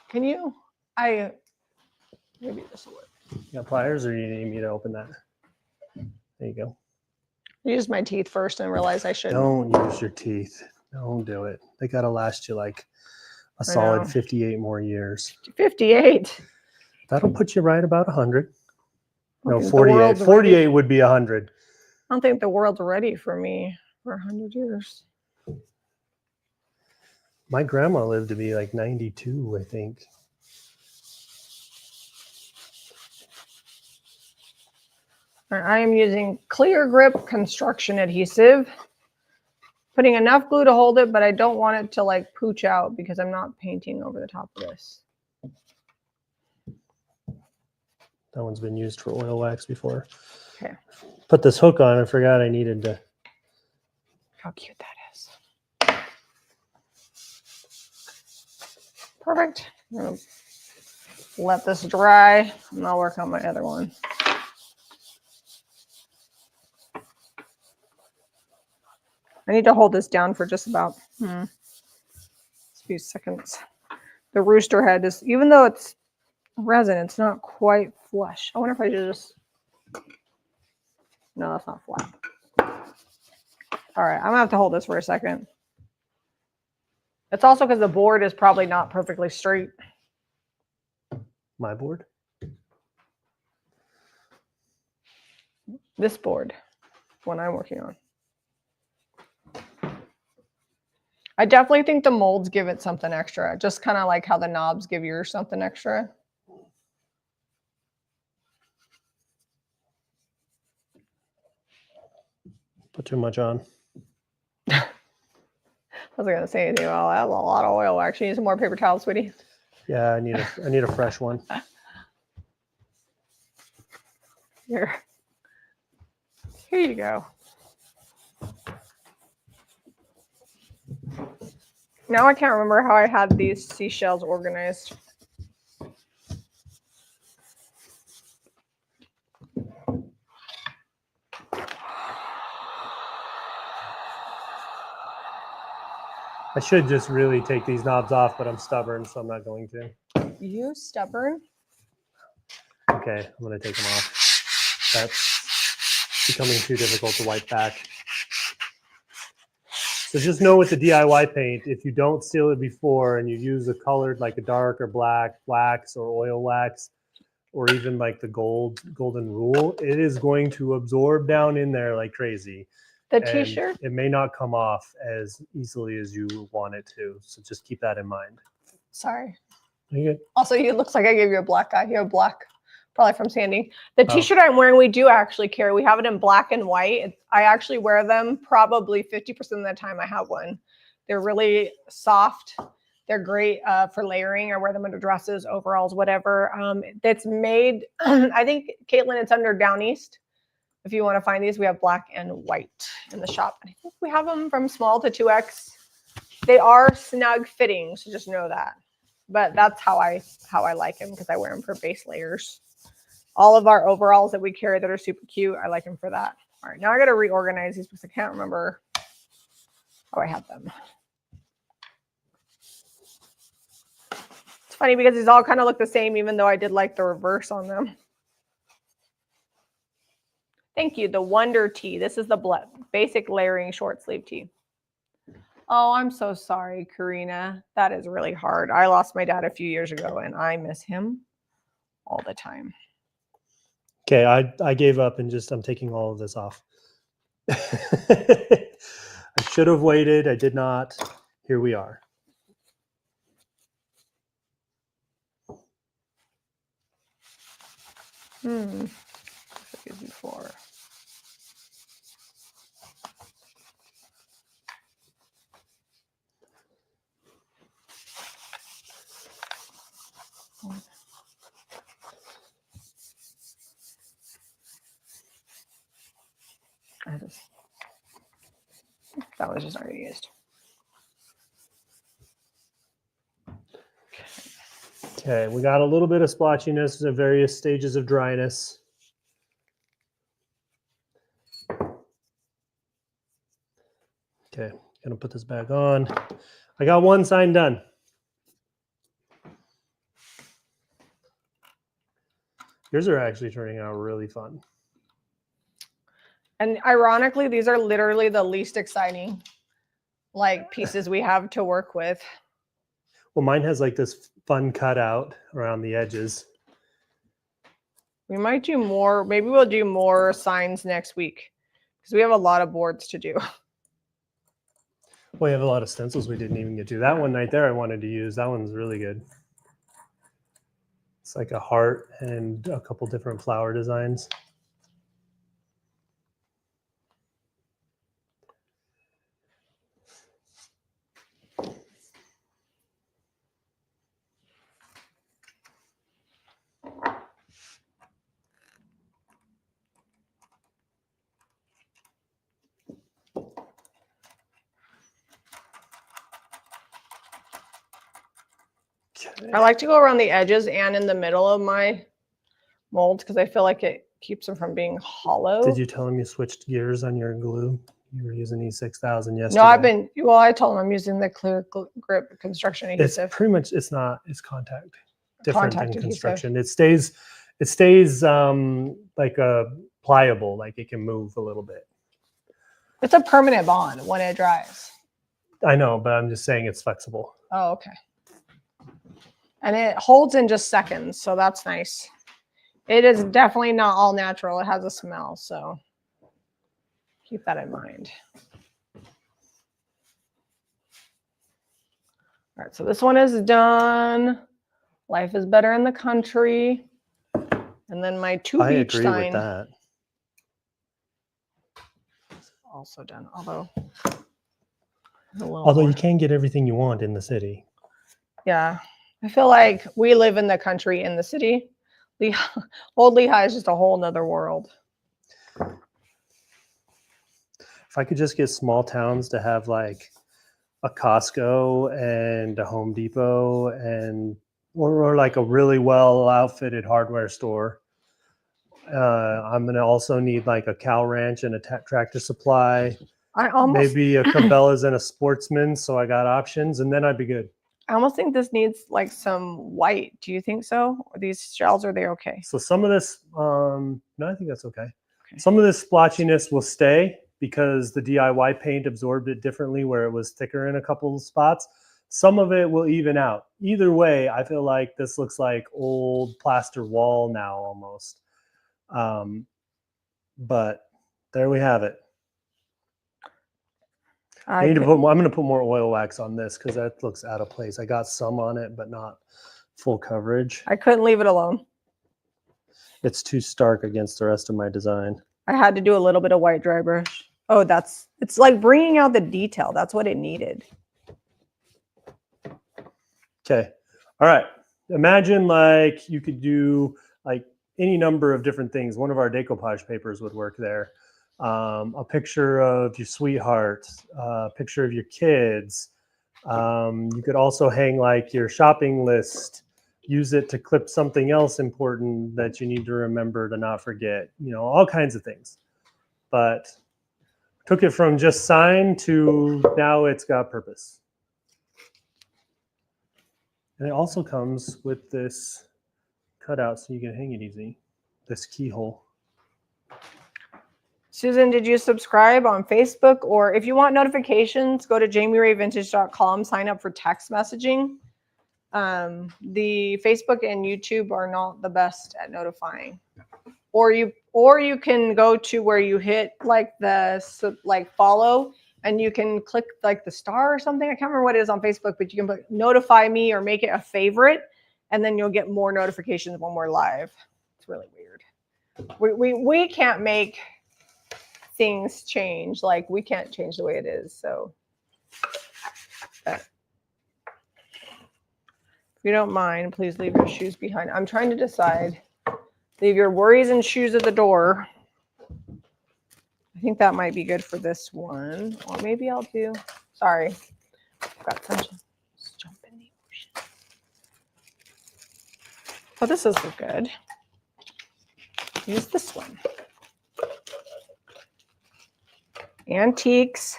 Can you? Maybe this will work. You got pliers, or you need me to open that? There you go. I used my teeth first and realized I shouldn't. Don't use your teeth. Don't do it. They got to last you like a solid 58 more years. 58. That'll put you right about 100. No, 48. 48 would be 100. I don't think the world's ready for me for 100 years. My grandma lived to be like 92, I think. I am using Clear Grip construction adhesive. Putting enough glue to hold it, but I don't want it to like pooch out because I'm not painting over the top of this. That one's been used for oil wax before. Okay. Put this hook on. I forgot I needed to. How cute that is. Perfect. I'm gonna let this dry and I'll work on my other one. I need to hold this down for just about a few seconds. The rooster head is, even though it's resin, it's not quite flush. I wonder if I just, no, that's not flat. All right, I'm gonna have to hold this for a second. It's also because the board is probably not perfectly straight. My board? This board, one I'm working on. I definitely think the molds give it something extra, just kind of like how the knobs give yours something extra. Put too much on. I was gonna say, well, that's a lot of oil. Actually, need some more paper towels, sweetie. Yeah, I need a fresh one. Here you go. Now I can't remember how I had these seashells organized. I should just really take these knobs off, but I'm stubborn, so I'm not going to. You stubborn? Okay, I'm going to take them off. That's becoming too difficult to wipe back. So just know with the DIY paint, if you don't seal it before and you use a colored, like a dark or black wax or oil wax, or even like the golden rule, it is going to absorb down in there like crazy. The t-shirt? It may not come off as easily as you want it to. So just keep that in mind. Sorry. You good? Also, it looks like I gave you a black eye. You have black, probably from sanding. The t-shirt I'm wearing, we do actually carry. We have it in black and white. I actually wear them probably 50% of the time I have one. They're really soft. They're great for layering. I wear them under dresses, overalls, whatever. That's made, I think, Caitlin, it's under Down East. If you want to find these, we have black and white in the shop. And I think we have them from small to 2X. They are snug fitting, so just know that. But that's how I like them, because I wear them for base layers. All of our overalls that we carry that are super cute, I like them for that. All right, now I got to reorganize these because I can't remember how I had them. It's funny because these all kind of look the same, even though I did like the reverse on them. Thank you, the Wonder Tee. This is the basic layering short sleeve tee. Oh, I'm so sorry, Karina. That is really hard. I lost my dad a few years ago and I miss him all the time. Okay, I gave up and I'm taking all of this off. I should have waited. I did not. Here we are. Before. That was just already used. Okay, we got a little bit of splotchiness at various stages of dryness. Okay, gonna put this back on. I got one sign done. Yours are actually turning out really fun. And ironically, these are literally the least exciting like pieces we have to work with. Well, mine has like this fun cutout around the edges. We might do more. Maybe we'll do more signs next week because we have a lot of boards to do. We have a lot of stencils we didn't even get to. That one right there I wanted to use. That one's really good. It's like a heart and a couple different flower designs. I like to go around the edges and in the middle of my molds because I feel like it keeps them from being hollow. Did you tell him you switched gears on your glue? You were using E6000 yesterday. No, I told him I'm using the clear grip construction adhesive. It's pretty much, it's contact. Different than construction. Adhesive. It stays like a pliable, like it can move a little bit. It's a permanent bond when it dries. I know, but I'm just saying it's flexible. Oh, okay. And it holds in just seconds, so that's nice. It is definitely not all natural. It has a smell, so keep that in mind. All right, so this one is done. Life is better in the country. And then my two beach sign. I agree with that. Also done, although you can get everything you want in the city. Yeah, I feel like we live in the country in the city. Old Lehigh is just a whole nother world. If I could just get small towns to have like a Costco and a Home Depot and or like a really well outfitted hardware store. I'm going to also need like a cow ranch and a Tractor Supply. Maybe a Cabela's and a Sportsman, so I got options, and then I'd be good. I almost think this needs like some white. Do you think so? Are these shells, are they okay? So some of this, no, I think that's okay. Some of this splotchiness will stay because the DIY paint absorbed it differently where it was thicker in a couple of spots. Some of it will even out. Either way, I feel like this looks like old plaster wall now almost. But there we have it. I'm going to put more oil wax on this because that looks out of place. I got some on it, but not full coverage. I couldn't leave it alone. It's too stark against the rest of my design. I had to do a little bit of white dry brush. Oh, it's like bringing out the detail. That's what it needed. Okay. All right. Imagine like you could do like any number of different things. One of our decoupage papers would work there. A picture of your sweetheart, a picture of your kids. You could also hang like your shopping list, use it to clip something else important that you need to remember to not forget, you know, all kinds of things. But took it from just sign to now it's got purpose. And it also comes with this cutout so you can hang it easy, this keyhole. Susan, did you subscribe on Facebook? Or if you want notifications, go to jamierayvintage.com, sign up for text messaging. The Facebook and YouTube are not the best at notifying. Or you can go to where you hit like follow, and you can click like the star or something. I can't remember what it is on Facebook, but you can put notify me or make it a favorite, and then you'll get more notifications when we're live. It's really weird. We can't make things change. Like, we can't change the way it is. So if you don't mind, please leave your shoes behind. I'm trying to decide. Leave your worries and shoes at the door. I think that might be good for this one. Or maybe I'll do, sorry. I've got sunshine. Let's jump in the ocean. Oh, this does look good. Use this one. Antiques,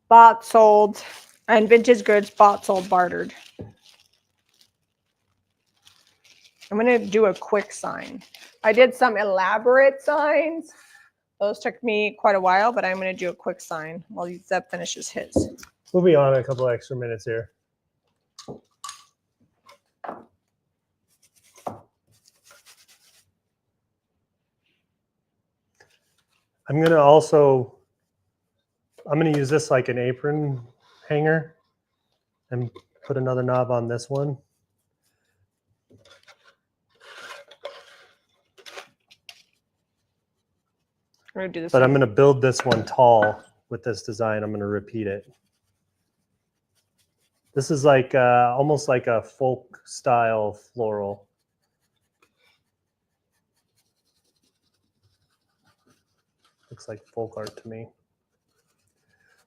bought, sold, and vintage goods, bought, sold, bartered. I'm going to do a quick sign. I did some elaborate signs. Those took me quite a while, but I'm going to do a quick sign while Zeb finishes his. We'll be on a couple extra minutes here. I'm going to use this like an apron hanger and put another knob on this one. I'm do this but I'm going to build this one tall with this design. I'm going to repeat it. This is like almost like a folk style floral. Looks like folk art to me.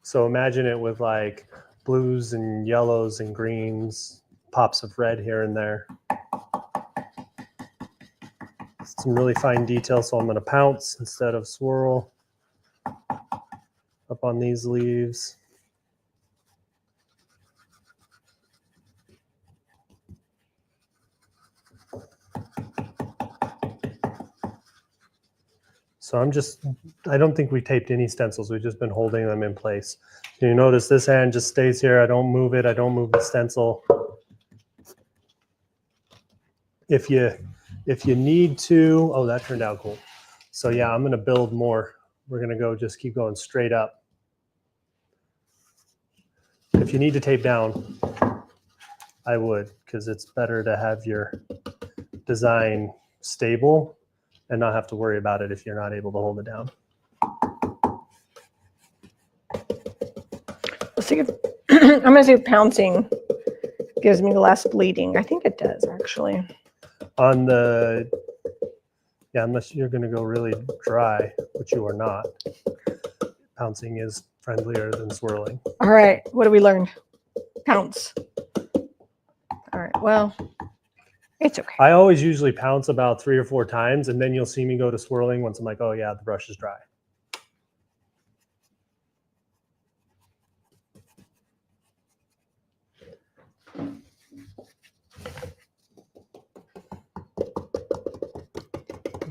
So imagine it with like blues and yellows and greens, pops of red here and there. Some really fine detail, so I'm going to pounce instead of swirl up on these leaves. So I don't think we taped any stencils. We've just been holding them in place. You notice this hand just stays here. I don't move it. I don't move the stencil. If you need to, oh, that turned out cool. So yeah, I'm going to build more. We're going to go just keep going straight up. If you need to tape down, I would, because it's better to have your design stable and not have to worry about it if you're not able to hold it down. Let's see if I'm going to see if pouncing gives me less bleeding. I think it does, actually. On the, yeah, unless you're going to go really dry, which you are not. Pouncing is friendlier than swirling. All right, what do we learn? Pounce. All right, well, it's okay. I always usually pounce about 3 or 4 times, and then you'll see me go to swirling once I'm like, oh yeah, the brush is dry.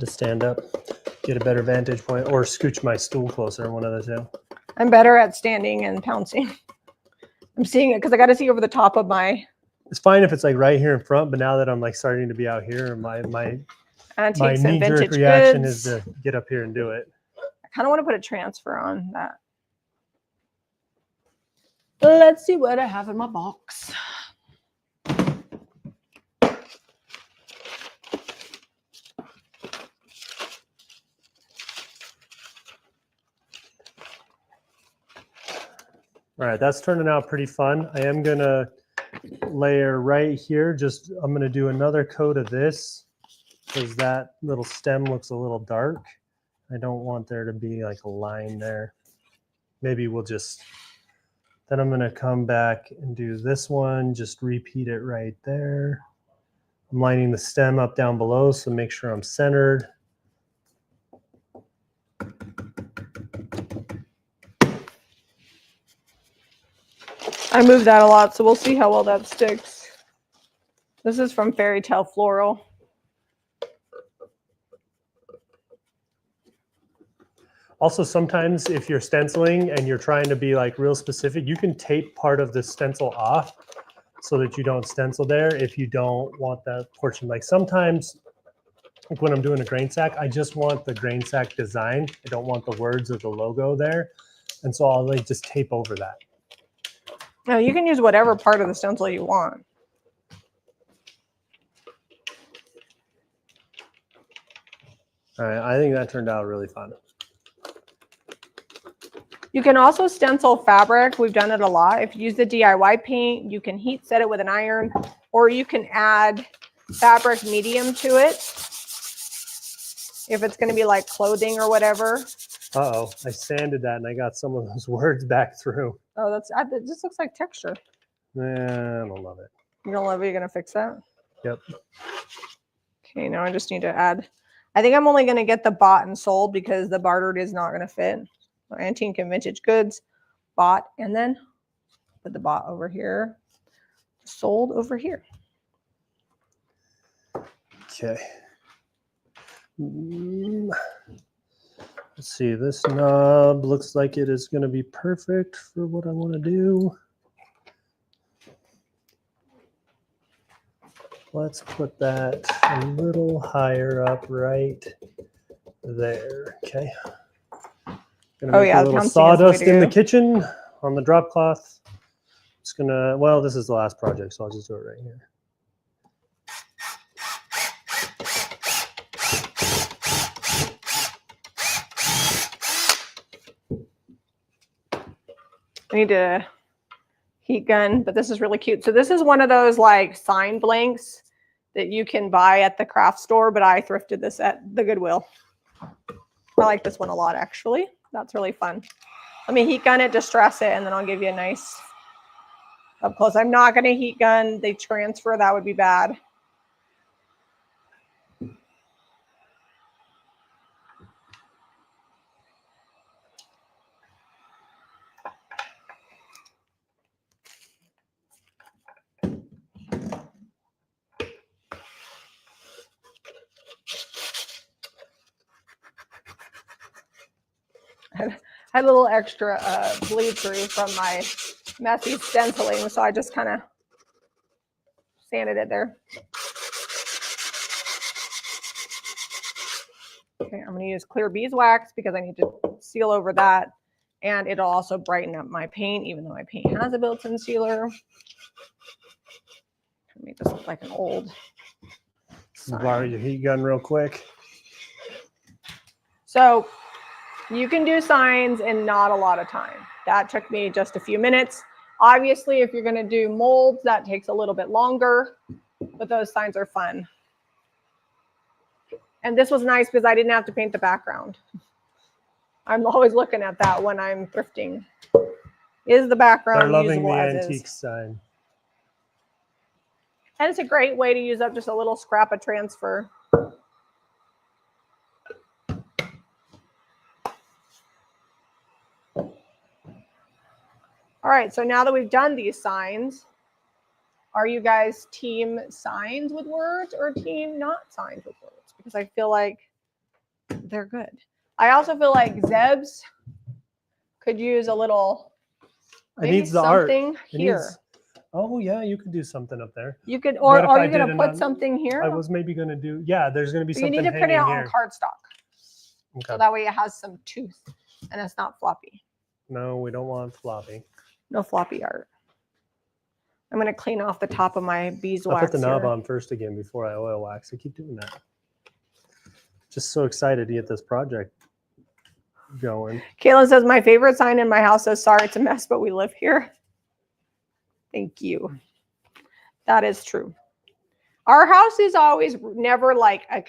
To stand up, get a better vantage point, or scooch my stool closer, one of the two. I'm better at standing and pouncing. I'm seeing it because I got to see over the top of my. It's fine if it's like right here in front, but now that I'm like starting to be out here, my knee-jerk reaction is to get up here and do it. I kind of want to put a transfer on that. Let's see what I have in my box. All right, that's turning out pretty fun. I am gonna layer right here. I'm gonna do another coat of this because that little stem looks a little dark. I don't want there to be like a line there. Maybe we'll just, then I'm gonna come back and do this one, just repeat it right there. I'm lining the stem up down below, so make sure I'm centered. I move that a lot, so we'll see how well that sticks. This is from Fairy Tale Floral. Also, sometimes if you're stenciling and you're trying to be like real specific, you can tape part of the stencil off so that you don't stencil there if you don't want that portion. Like sometimes like when I'm doing a grain sack, I just want the grain sack design. I don't want the words or the logo there. And so I'll like just tape over that. Now you can use whatever part of the stencil you want. All right, I think that turned out really fun. You can also stencil fabric. We've done it a lot. If you use the DIY paint, you can heat set it with an iron, or you can add fabric medium to it. If it's going to be like clothing or whatever. Uh-oh, I sanded that and I got some of those words back through. Oh, it just looks like texture. I don't love it. You don't love it? You're going to fix that? Yep. Okay, now I just need to add. I think I'm only going to get the bought and sold because the bartered is not going to fit. So antique and vintage goods, bought, and then put the bought over here, sold over here. Okay. Let's see, this knob looks like it is going to be perfect for what I want to do. Let's put that a little higher up right there. Okay. Gonna make a little sawdust in the kitchen on the drop cloth. It's gonna, well, this is the last project, so I'll just do it right here. I need to heat gun, but this is really cute. So this is one of those like sign blanks that you can buy at the craft store, but I thrifted this at the Goodwill. I like this one a lot, actually. That's really fun. Let me heat gun it, distress it, and then I'll give you a nice up close. I'm not going to heat gun. They transfer. That would be bad. I had a little extra bleed through from my messy stenciling, so I just kind of sanded it there. Okay, I'm going to use clear beeswax because I need to seal over that, and it'll also brighten up my paint, even though my paint has a built-in sealer. Make this look like an old sign. Borrow your heat gun real quick. So you can do signs in not a lot of time. That took me just a few minutes. Obviously, if you're going to do molds, that takes a little bit longer, but those signs are fun. And this was nice because I didn't have to paint the background. I'm always looking at that when I'm thrifting. Is the background They're loving usable the as antique is? sign. And it's a great way to use up just a little scrap of transfer. All right, so now that we've done these signs, are you guys team signs with words or team not signs with words? Because I feel like they're good. I also feel like Zeb's could use a little, maybe needs the art. something here. Oh yeah, you could do something up there. You could, or are you did going to put something here? I was maybe going to do, yeah, there's going to be But something you need to print it hanging on here. cardstock. Okay. So that way it has some tooth and it's not floppy. No, we don't want floppy. No floppy art. I'm going to clean off the top of my beeswax. I'll put the knob here. on first again before I oil wax. I keep doing that. Just so excited to get this project going. Caitlin says, my favorite sign in my house says, sorry, it's a mess, but we live here. Thank you. That is true. Our house is always never like a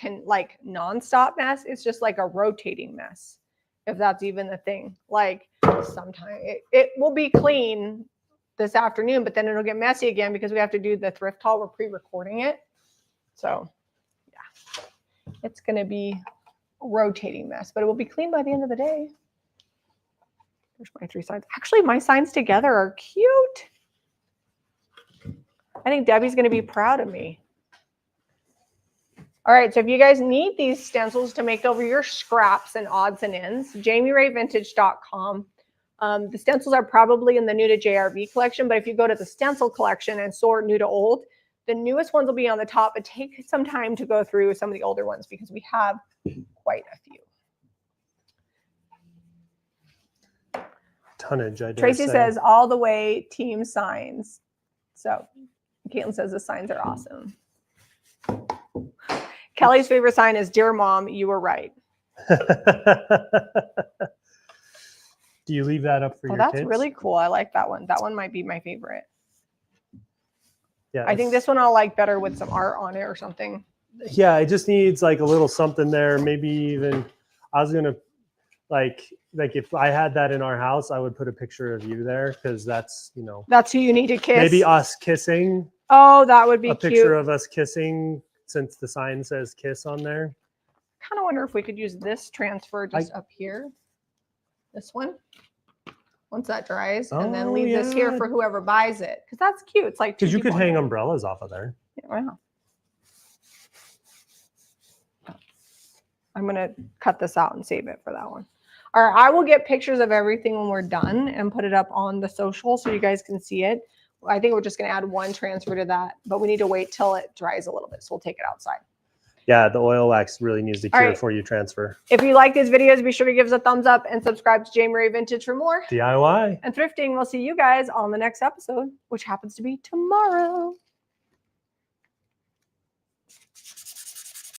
nonstop mess. It's just like a rotating mess, if that's even the thing. Like sometimes it will be clean this afternoon, but then it'll get messy again because we have to do the thrift haul. We're pre-recording it. So yeah, it's going to be a rotating mess, but it will be clean by the end of the day. There's my three signs. Actually, my signs together are cute. I think Debbie's going to be proud of me. All right, so if you guys need these stencils to make over your scraps and odds and ends, JamieRayVintage.com. The stencils are probably in the new to JRV collection, but if you go to the stencil collection and sort new to old, the newest ones will be on the top, but take some time to go through some of the older ones because we have quite a few. Tonnage, I dare Tracy say. says all the way team signs. So Caitlin says the signs are awesome. Kelly's favorite sign is "Dear Mom, you were right." Do you leave that up for your that's kids? really cool. I like that one. That one might be my favorite. Yeah, I think this one I'll like better with some art on it or something. Yeah, it just needs like a little something there. Maybe even I was gonna like if I had that in our house, I would put a picture of you there because that's, you know, that's who you need to kiss. Maybe us kissing. Oh, that would be a cute. picture of us kissing since the sign says kiss on there. Kind of wonder if we could use this transfer just up here. This one. Once that dries, and then leave this here for whoever buys it. Because that's cute. It's like because you could hang umbrellas off of there. Yeah, wow. I'm gonna cut this out and save it for that one. All right, I will get pictures of everything when we're done and put it up on the social so you guys can see it. I think we're just gonna add one transfer to that, but we need to wait till it dries a little bit. So we'll take it outside. Yeah, the oil wax really needs to cure before you transfer. If you like these videos, be sure to give us a thumbs up and subscribe to Jamie Ray Vintage for more DIY and thrifting. We'll see you guys on the next episode, which happens to be tomorrow.